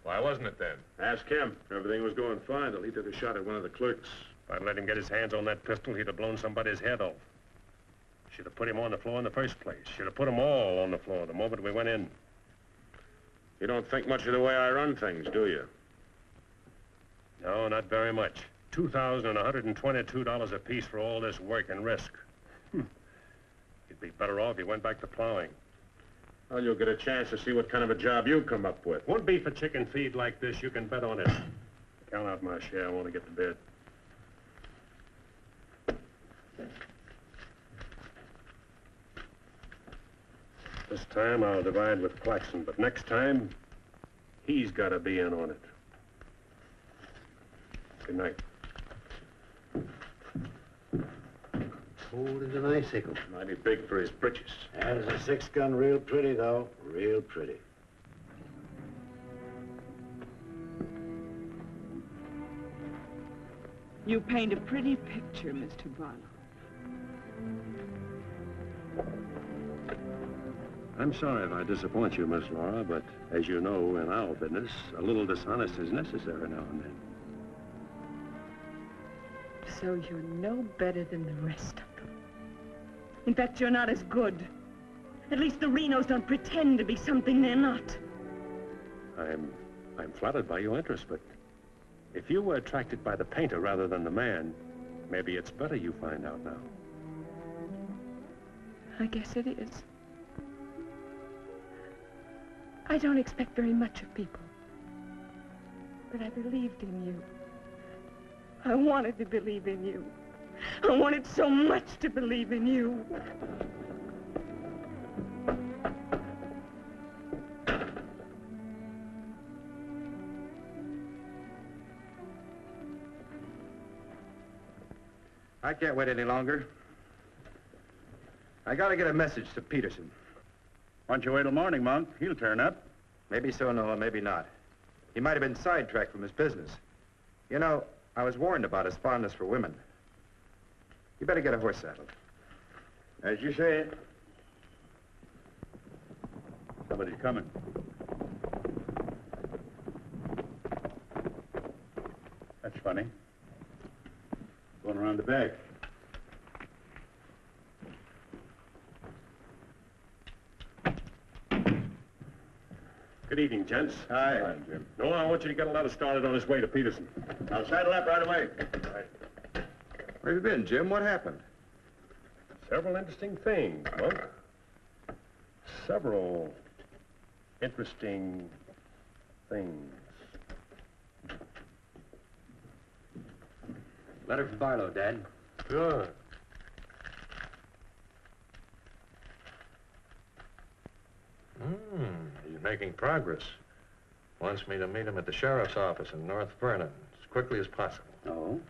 Why wasn't it then? Ask him. Everything was going fine till he took a shot at one of the clerks. If I'd let him get his hands on that pistol, he'd have blown somebody's head off. Should have put him on the floor in the first place. Should have put them all on the floor the moment we went in. You don't think much of the way I run things, do you? No, not very much. $2,122 apiece for all this work and risk. You'd be better off if you went back to plowing. Well, you'll get a chance to see what kind of a job you come up with. One beef a chicken feed like this, you can bet on it. Count out my share. I want to get to bed. This time I'll divide with Claxon, but next time, he's got to be in on it. Good night. Cold as an icicle. Mighty big for his britches. There's a 6-gun real pretty, though. Real pretty. You paint a pretty picture, Mr. Barlow. I'm sorry if I disappoint you, Miss Laura, but as you know, in our business, a little dishonest is necessary now and then. So you're no better than the rest of them. In fact, you're not as good. At least the Renos don't pretend to be something they're not. I'm flattered by your interest, but if you were attracted by the painter rather than the man, maybe it's better you find out now. I guess it is. I don't expect very much of people. But I believed in you. I wanted to believe in you. I wanted so much to believe in you. I can't wait any longer. I gotta get a message to Peterson. Why don't you wait till morning, Monk? He'll turn up. Maybe so, Noah, maybe not. He might have been sidetracked from his business. You know, I was warned about his fondness for women. You better get a horse saddled. As you say. Somebody's coming. That's funny. Going around the back. Good evening, gents. Hi. Hi, Jim. No, I want you to get a letter started on his way to Peterson. I'll saddle up right away. Right. Where have you been, Jim? What happened? Several interesting things, Monk. Several interesting things. Letter from Barlow, Dad. Good. He's making progress. Wants me to meet him at the sheriff's office in North Vernon as quickly as possible. Oh?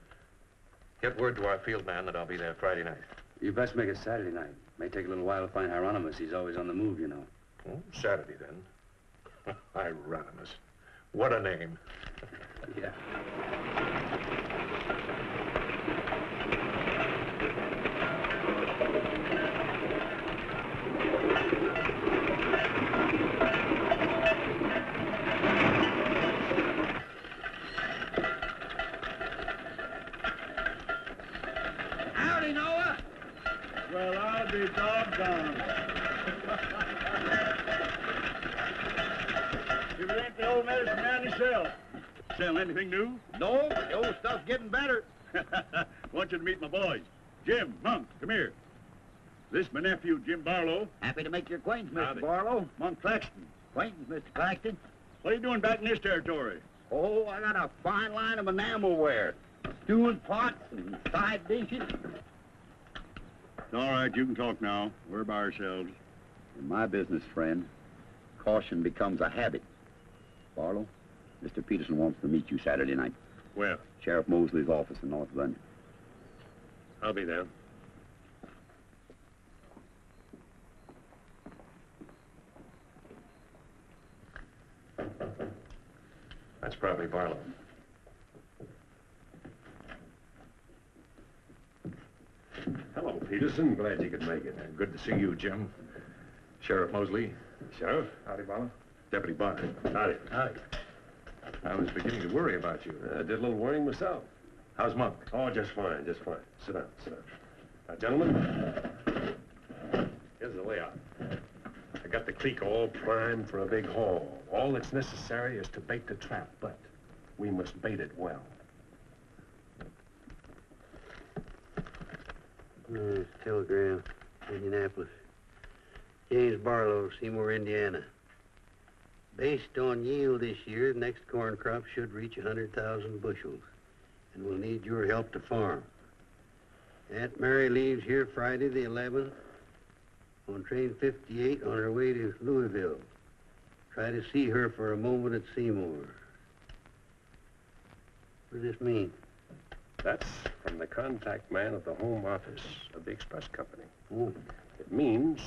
Get word to our field man that I'll be there Friday night. You best make it Saturday night. May take a little while to find Hieronymus. He's always on the move, you know. Oh, Saturday, then. Hieronymus. What a name. Yeah. Howdy, Noah. Well, I'll be doggone. Give Sell anything new? No, but the old stuff's getting better. Want you to meet my boys. Jim, Monk, come here. This my nephew, Jim Barlow. Happy to make your acquaintance, Mr. Howdy. Barlow. Monk Claxton. Acquaintance, Mr. Claxton. What are you doing back in this territory? Oh, I got a fine line of enamelware. Stewing pots and side dishes. It's all right, you can talk now. We're by ourselves. In my business, friend, caution becomes a habit. Barlow, Mr. Peterson wants to meet you Saturday night. Where? Sheriff Mosley's office in North London. I'll be there. That's probably Barlow. Hello, Peterson. Glad you could make it. Good to see you, Jim. Sheriff Mosley. Sheriff. Howdy, Barlow. Deputy Barker. Howdy. Howdy. I was beginning to worry about you. I did a little worrying myself. How's Monk? Oh, just fine, just fine. Sit down, sit down. Now, gentlemen, here's the layout. I got the creek all primed for a big haul. All that's necessary is to bait the trap, but we must bait it well. Telegram, Indianapolis. James Barlow, Seymour, Indiana. Based on yield this year, the next corn crop should reach 100,000 bushels, and we'll need your help to farm. Aunt Mary leaves here Friday the 11th on train 58 on her way to Louisville. Try to see her for a moment at Seymour. What does this mean? That's from the contact man at the home office of the express company. Oh. It means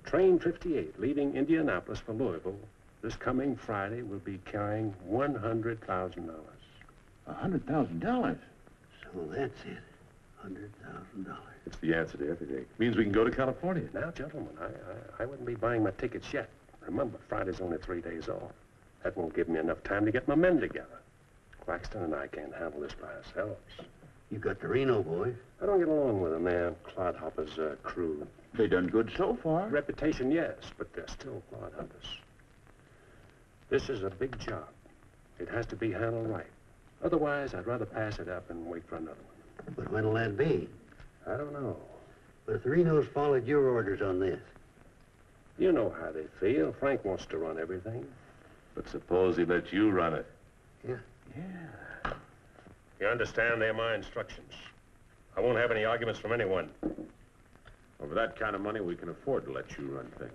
train 58 leaving Indianapolis for Louisville this coming Friday will be carrying $100,000. $100,000? So that's it. $100,000. It's the answer to everything. It means we can go to California. Now, gentlemen, I wouldn't be buying my tickets yet. Remember, Friday's only 3 days off. That won't give me enough time to get my men together. Claxton and I can't handle this by ourselves. You got the Reno boys. I don't get along with them. They're clodhoppers, crew. They done good so far. Reputation, yes, but they're still clodhoppers. This is a big job. It has to be handled right. Otherwise, I'd rather pass it up and wait for another one. But when'll that be? I don't know. But if the Renos followed your orders on this. You know how they feel. Frank wants to run everything. But suppose he let you run it. Yeah. Yeah. You understand? They're my instructions. I won't have any arguments from anyone. Over that kind of money, we can afford to let you run things.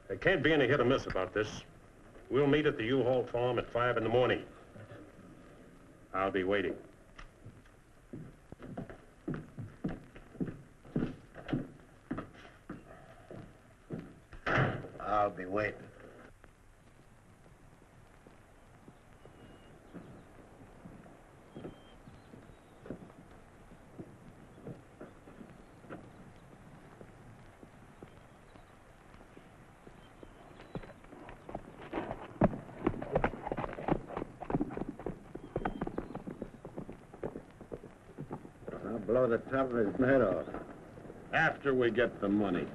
There can't be any hit or miss about this. We'll meet at the U-Haul farm at 5 in the morning. I'll be waiting. I'll be waiting. I'll blow the top of his head off. After we get the money.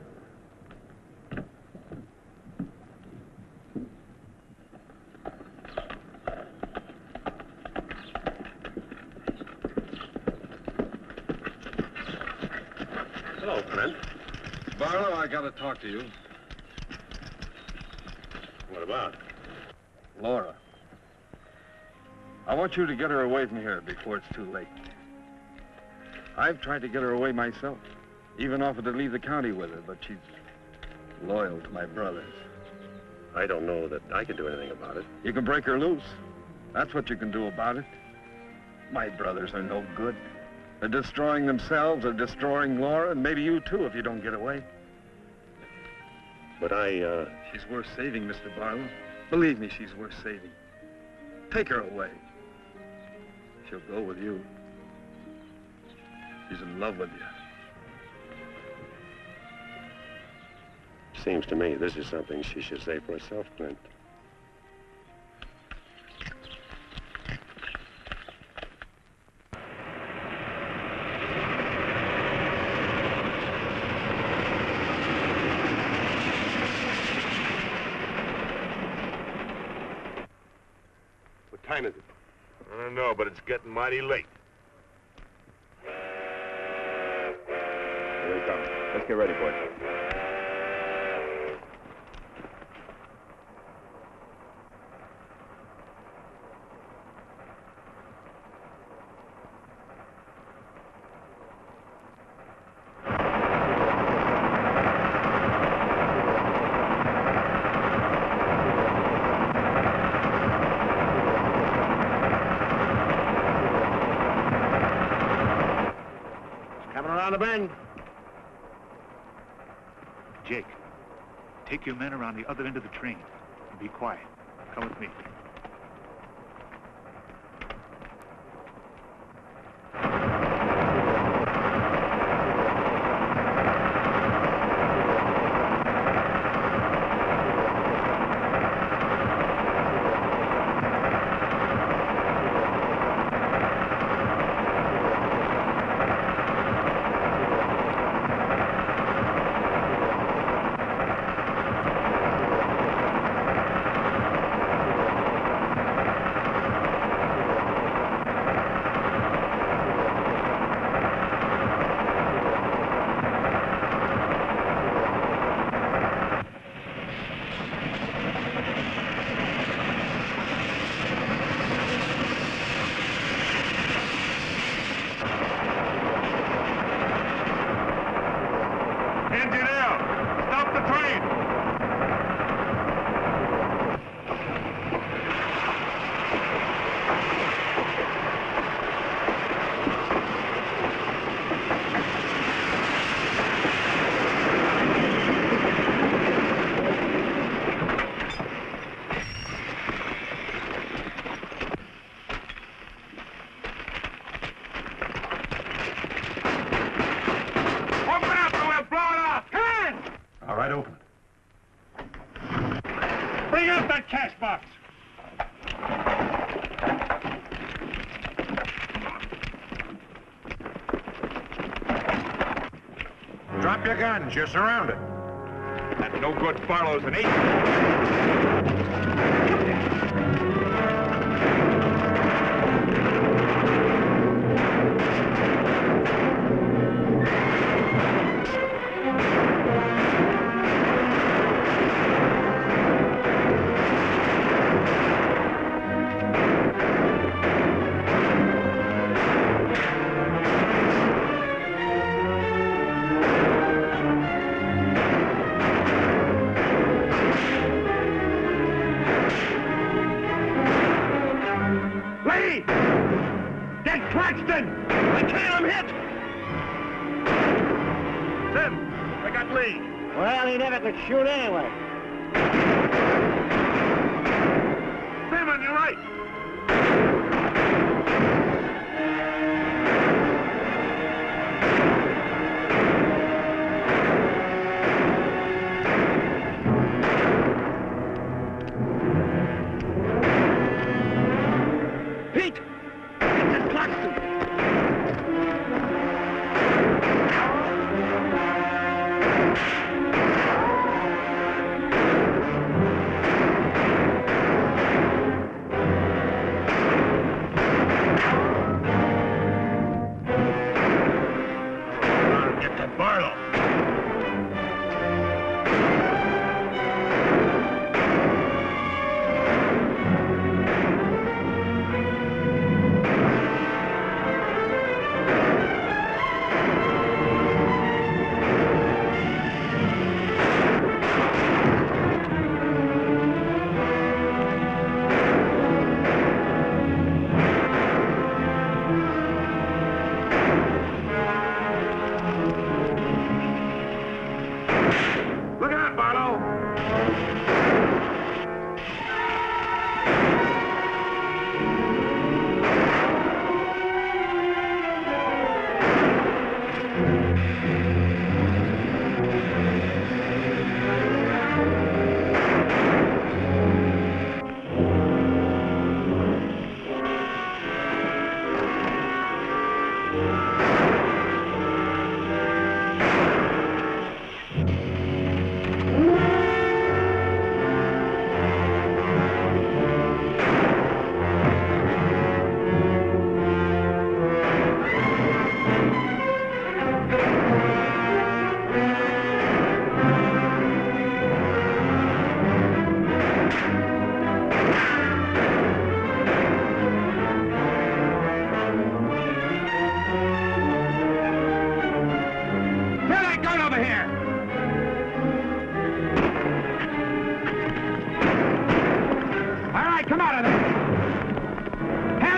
Hello, Clint. Barlow, I gotta talk to you. What about? Laura. I want you to get her away from here before it's too late. I've tried to get her away myself. Even offered to leave the county with her, but she's loyal to my brothers. I don't know that I can do anything about it. You can break her loose. That's what you can do about it. My brothers are no good. They're destroying themselves, they're destroying Laura, and maybe you too if you don't get away. But She's worth saving, Mr. Barlow. Believe me, she's worth saving. Take her away. She'll go with you. She's in love with you. Seems to me this is something she should say for herself, Clint. What time is it? I don't know, but it's getting mighty late. Here he comes. Let's get ready, boys. Coming around the bend. Jake, take your men around the other end of the train and be quiet. Come with me. Bring out that cash box! Drop your guns. You're surrounded. That no-good Barlow's an agent. Get Claxton! I can't, I'm hit! Tim, I got Lee. Well, he never could shoot anyway. Tim, on your right! Pete! It's Claxton! Get to Barlow. Look out, Barlow!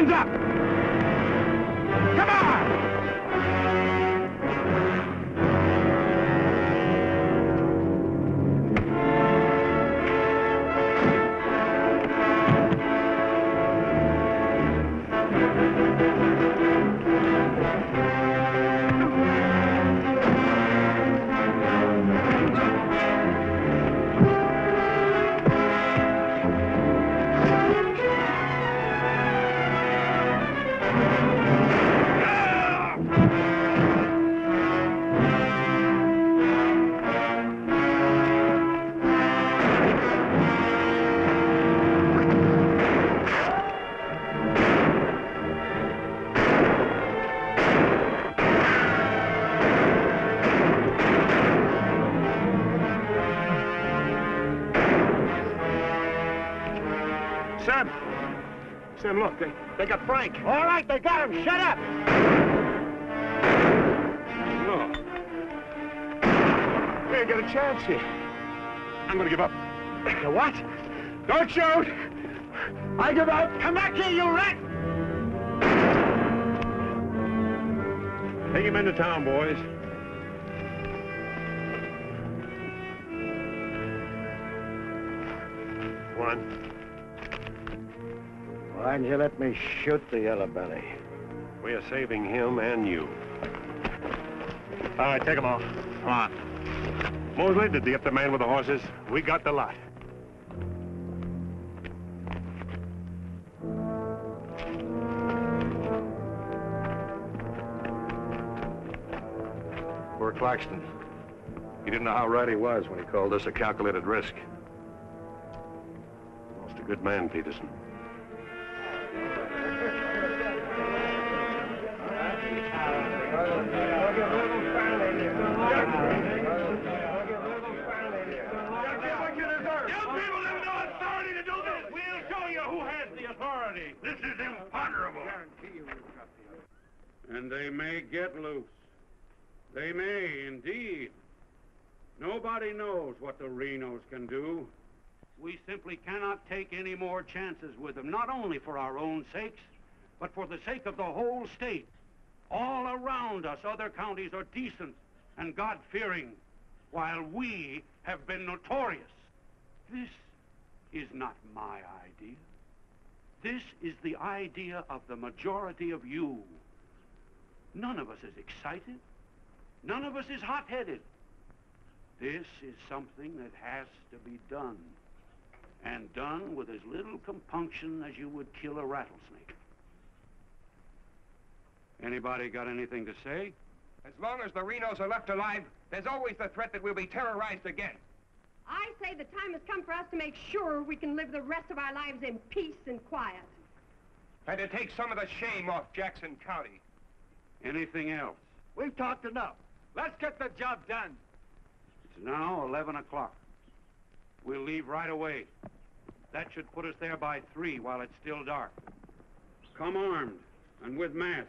Hands up! Come on! Sam, look, they got Frank. All right, they got him. Shut up. No. We ain't got a chance here. I'm gonna give up. You what? Don't shoot! I give up! Come back here, you rat! Take him into town, boys. One. Why'd you let me shoot the yellow belly? We are saving him and you. All right, take them off. Come on. Mosley, did you get the man with the horses? We got the lot. Poor Claxton. He didn't know how right he was when he called this a calculated risk. Lost a good man, Peterson. This is imponderable. And they may get loose. They may, indeed. Nobody knows what the Renos can do. We simply cannot take any more chances with them, not only for our own sakes, but for the sake of the whole state. All around us, other counties are decent and God-fearing, while we have been notorious. This is not my idea. This is the idea of the majority of you. None of us is excited. None of us is hot-headed. This is something that has to be done, and done with as little compunction as you would kill a rattlesnake. Anybody got anything to say? As long as the Renos are left alive, there's always the threat that we'll be terrorized again. I say the time has come for us to make sure we can live the rest of our lives in peace and quiet. And to take some of the shame off Jackson County. Anything else? We've talked enough. Let's get the job done. It's now 11 o'clock. We'll leave right away. That should put us there by 3 while it's still dark. Come armed and with masks.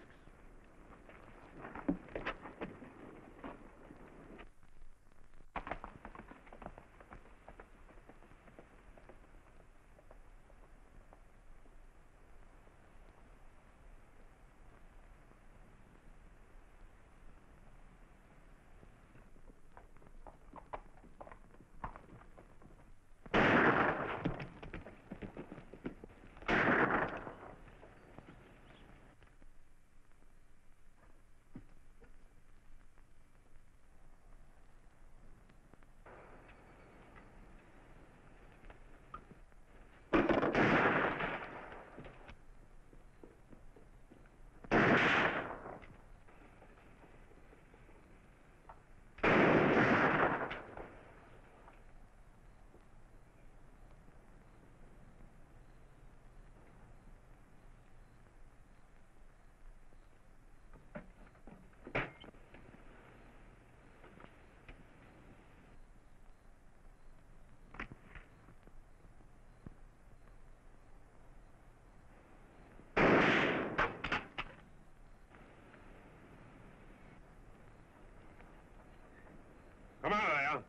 Come on, Al.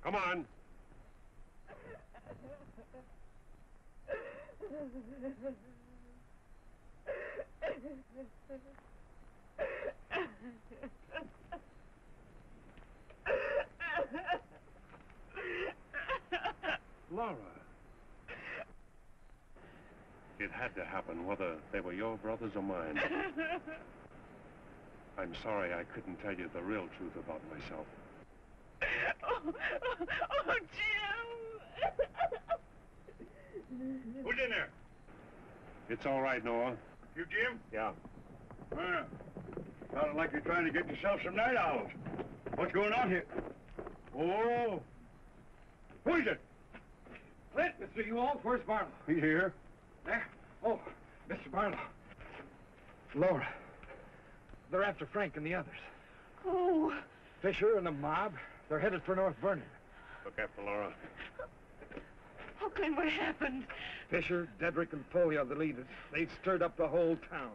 Come on. Laura. It had to happen, whether they were your brothers or mine. I'm sorry I couldn't tell you the real truth about myself. Oh, Jim! Who's in there? It's all right, Noah. You, Jim? Yeah. Sounded like you're trying to get yourself some night owls. What's going on here? Oh. Who is it? Flint, Mr. Ewald, where's Barlow? He's here. There? Oh, Mr. Barlow. Laura. They're after Frank and the others. Oh. Fisher and the mob. They're headed for North Vernon. Look after Laura. Oh, Glenn, what happened? Fisher, Dedrick, and Foley are the leaders. They've stirred up the whole town.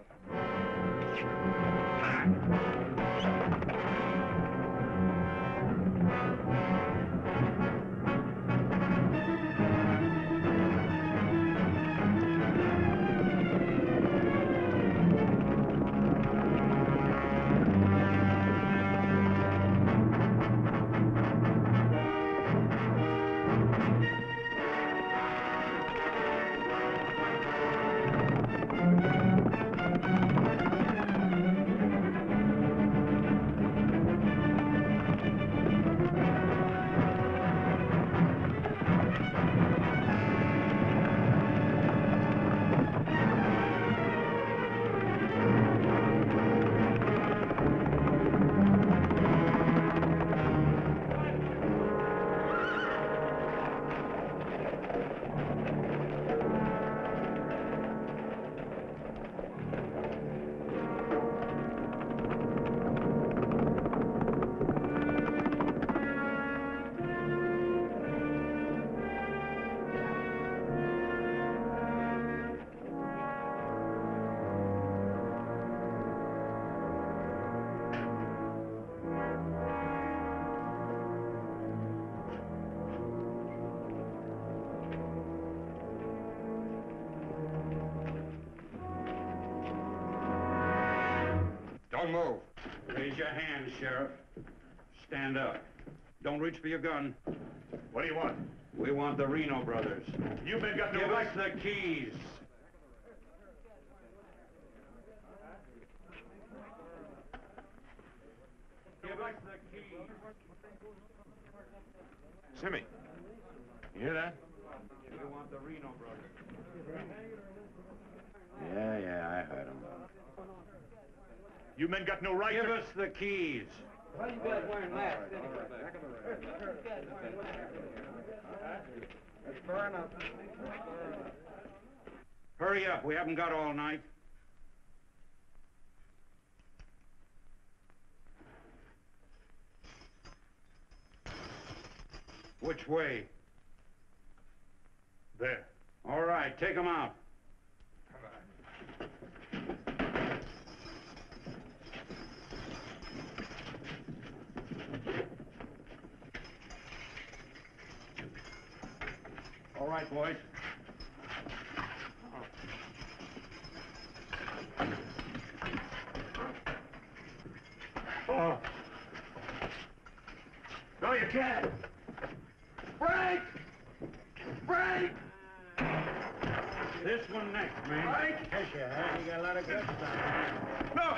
Don't move. Raise your hand, Sheriff. Stand up. Don't reach for your gun. What do you want? We want the Reno brothers. You men got no Give right. us the keys. Give us the keys. Simmy, you hear that? We want the Reno brothers. Yeah, I heard him. You men got no right Give to... us the keys. Why are you guys wearing masks anyway? Let's burn up. Hurry up. We haven't got all night. Which way? There. All right, take them out. All right, boys. Oh. No, you can't. Frank! Frank! This one next, man. Frank! Yes, you have. You got a lot of guts on No!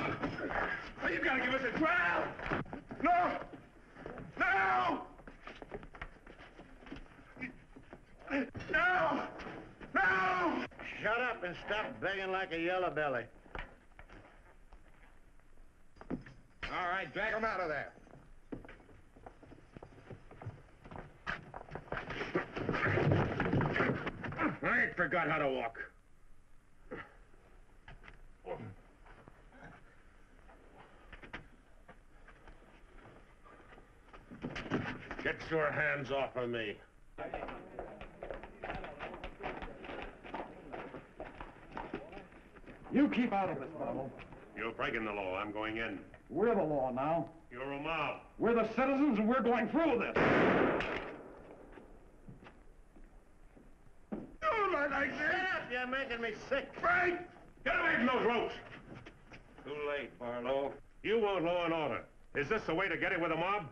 Oh, you gotta give us a trial! No! No! No! No! Shut up and stop begging like a yellow belly. All right, drag him out of there. I ain't forgot how to walk. Get your hands off of me. You keep out of it, Barlow. You're breaking the law. I'm going in. We're the law now. You're a mob. We're the citizens, and we're going through with this. You look like this. Shut up, you're making me sick. Frank! Get away from those ropes! Too late, Barlow. You want law and order. Is this the way to get it with the mob?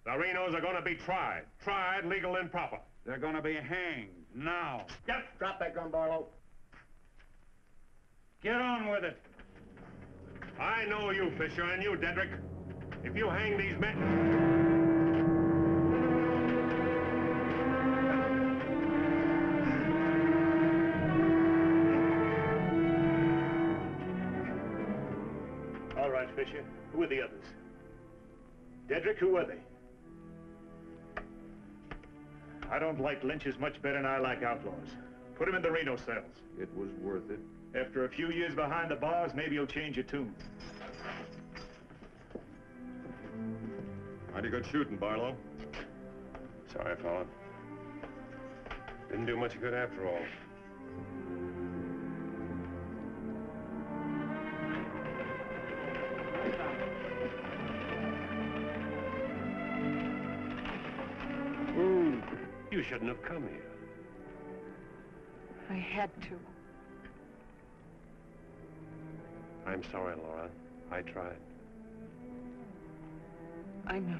The Renos are going to be tried. Tried, legal, and proper. They're going to be hanged now. Yep. Drop that gun, Barlow. Get on with it. I know you, Fisher, and you, Dedrick. If you hang these men... All right, Fisher. Who are the others? Dedrick, who are they? I don't like lynchers much better than I like outlaws. Put him in the Reno cells. It was worth it. After a few years behind the bars, maybe you'll change your tune. Mighty good shooting, Barlow. Sorry, fella. Didn't do much good after all. You shouldn't have come here. I had to. I'm sorry, Laura. I tried. I know.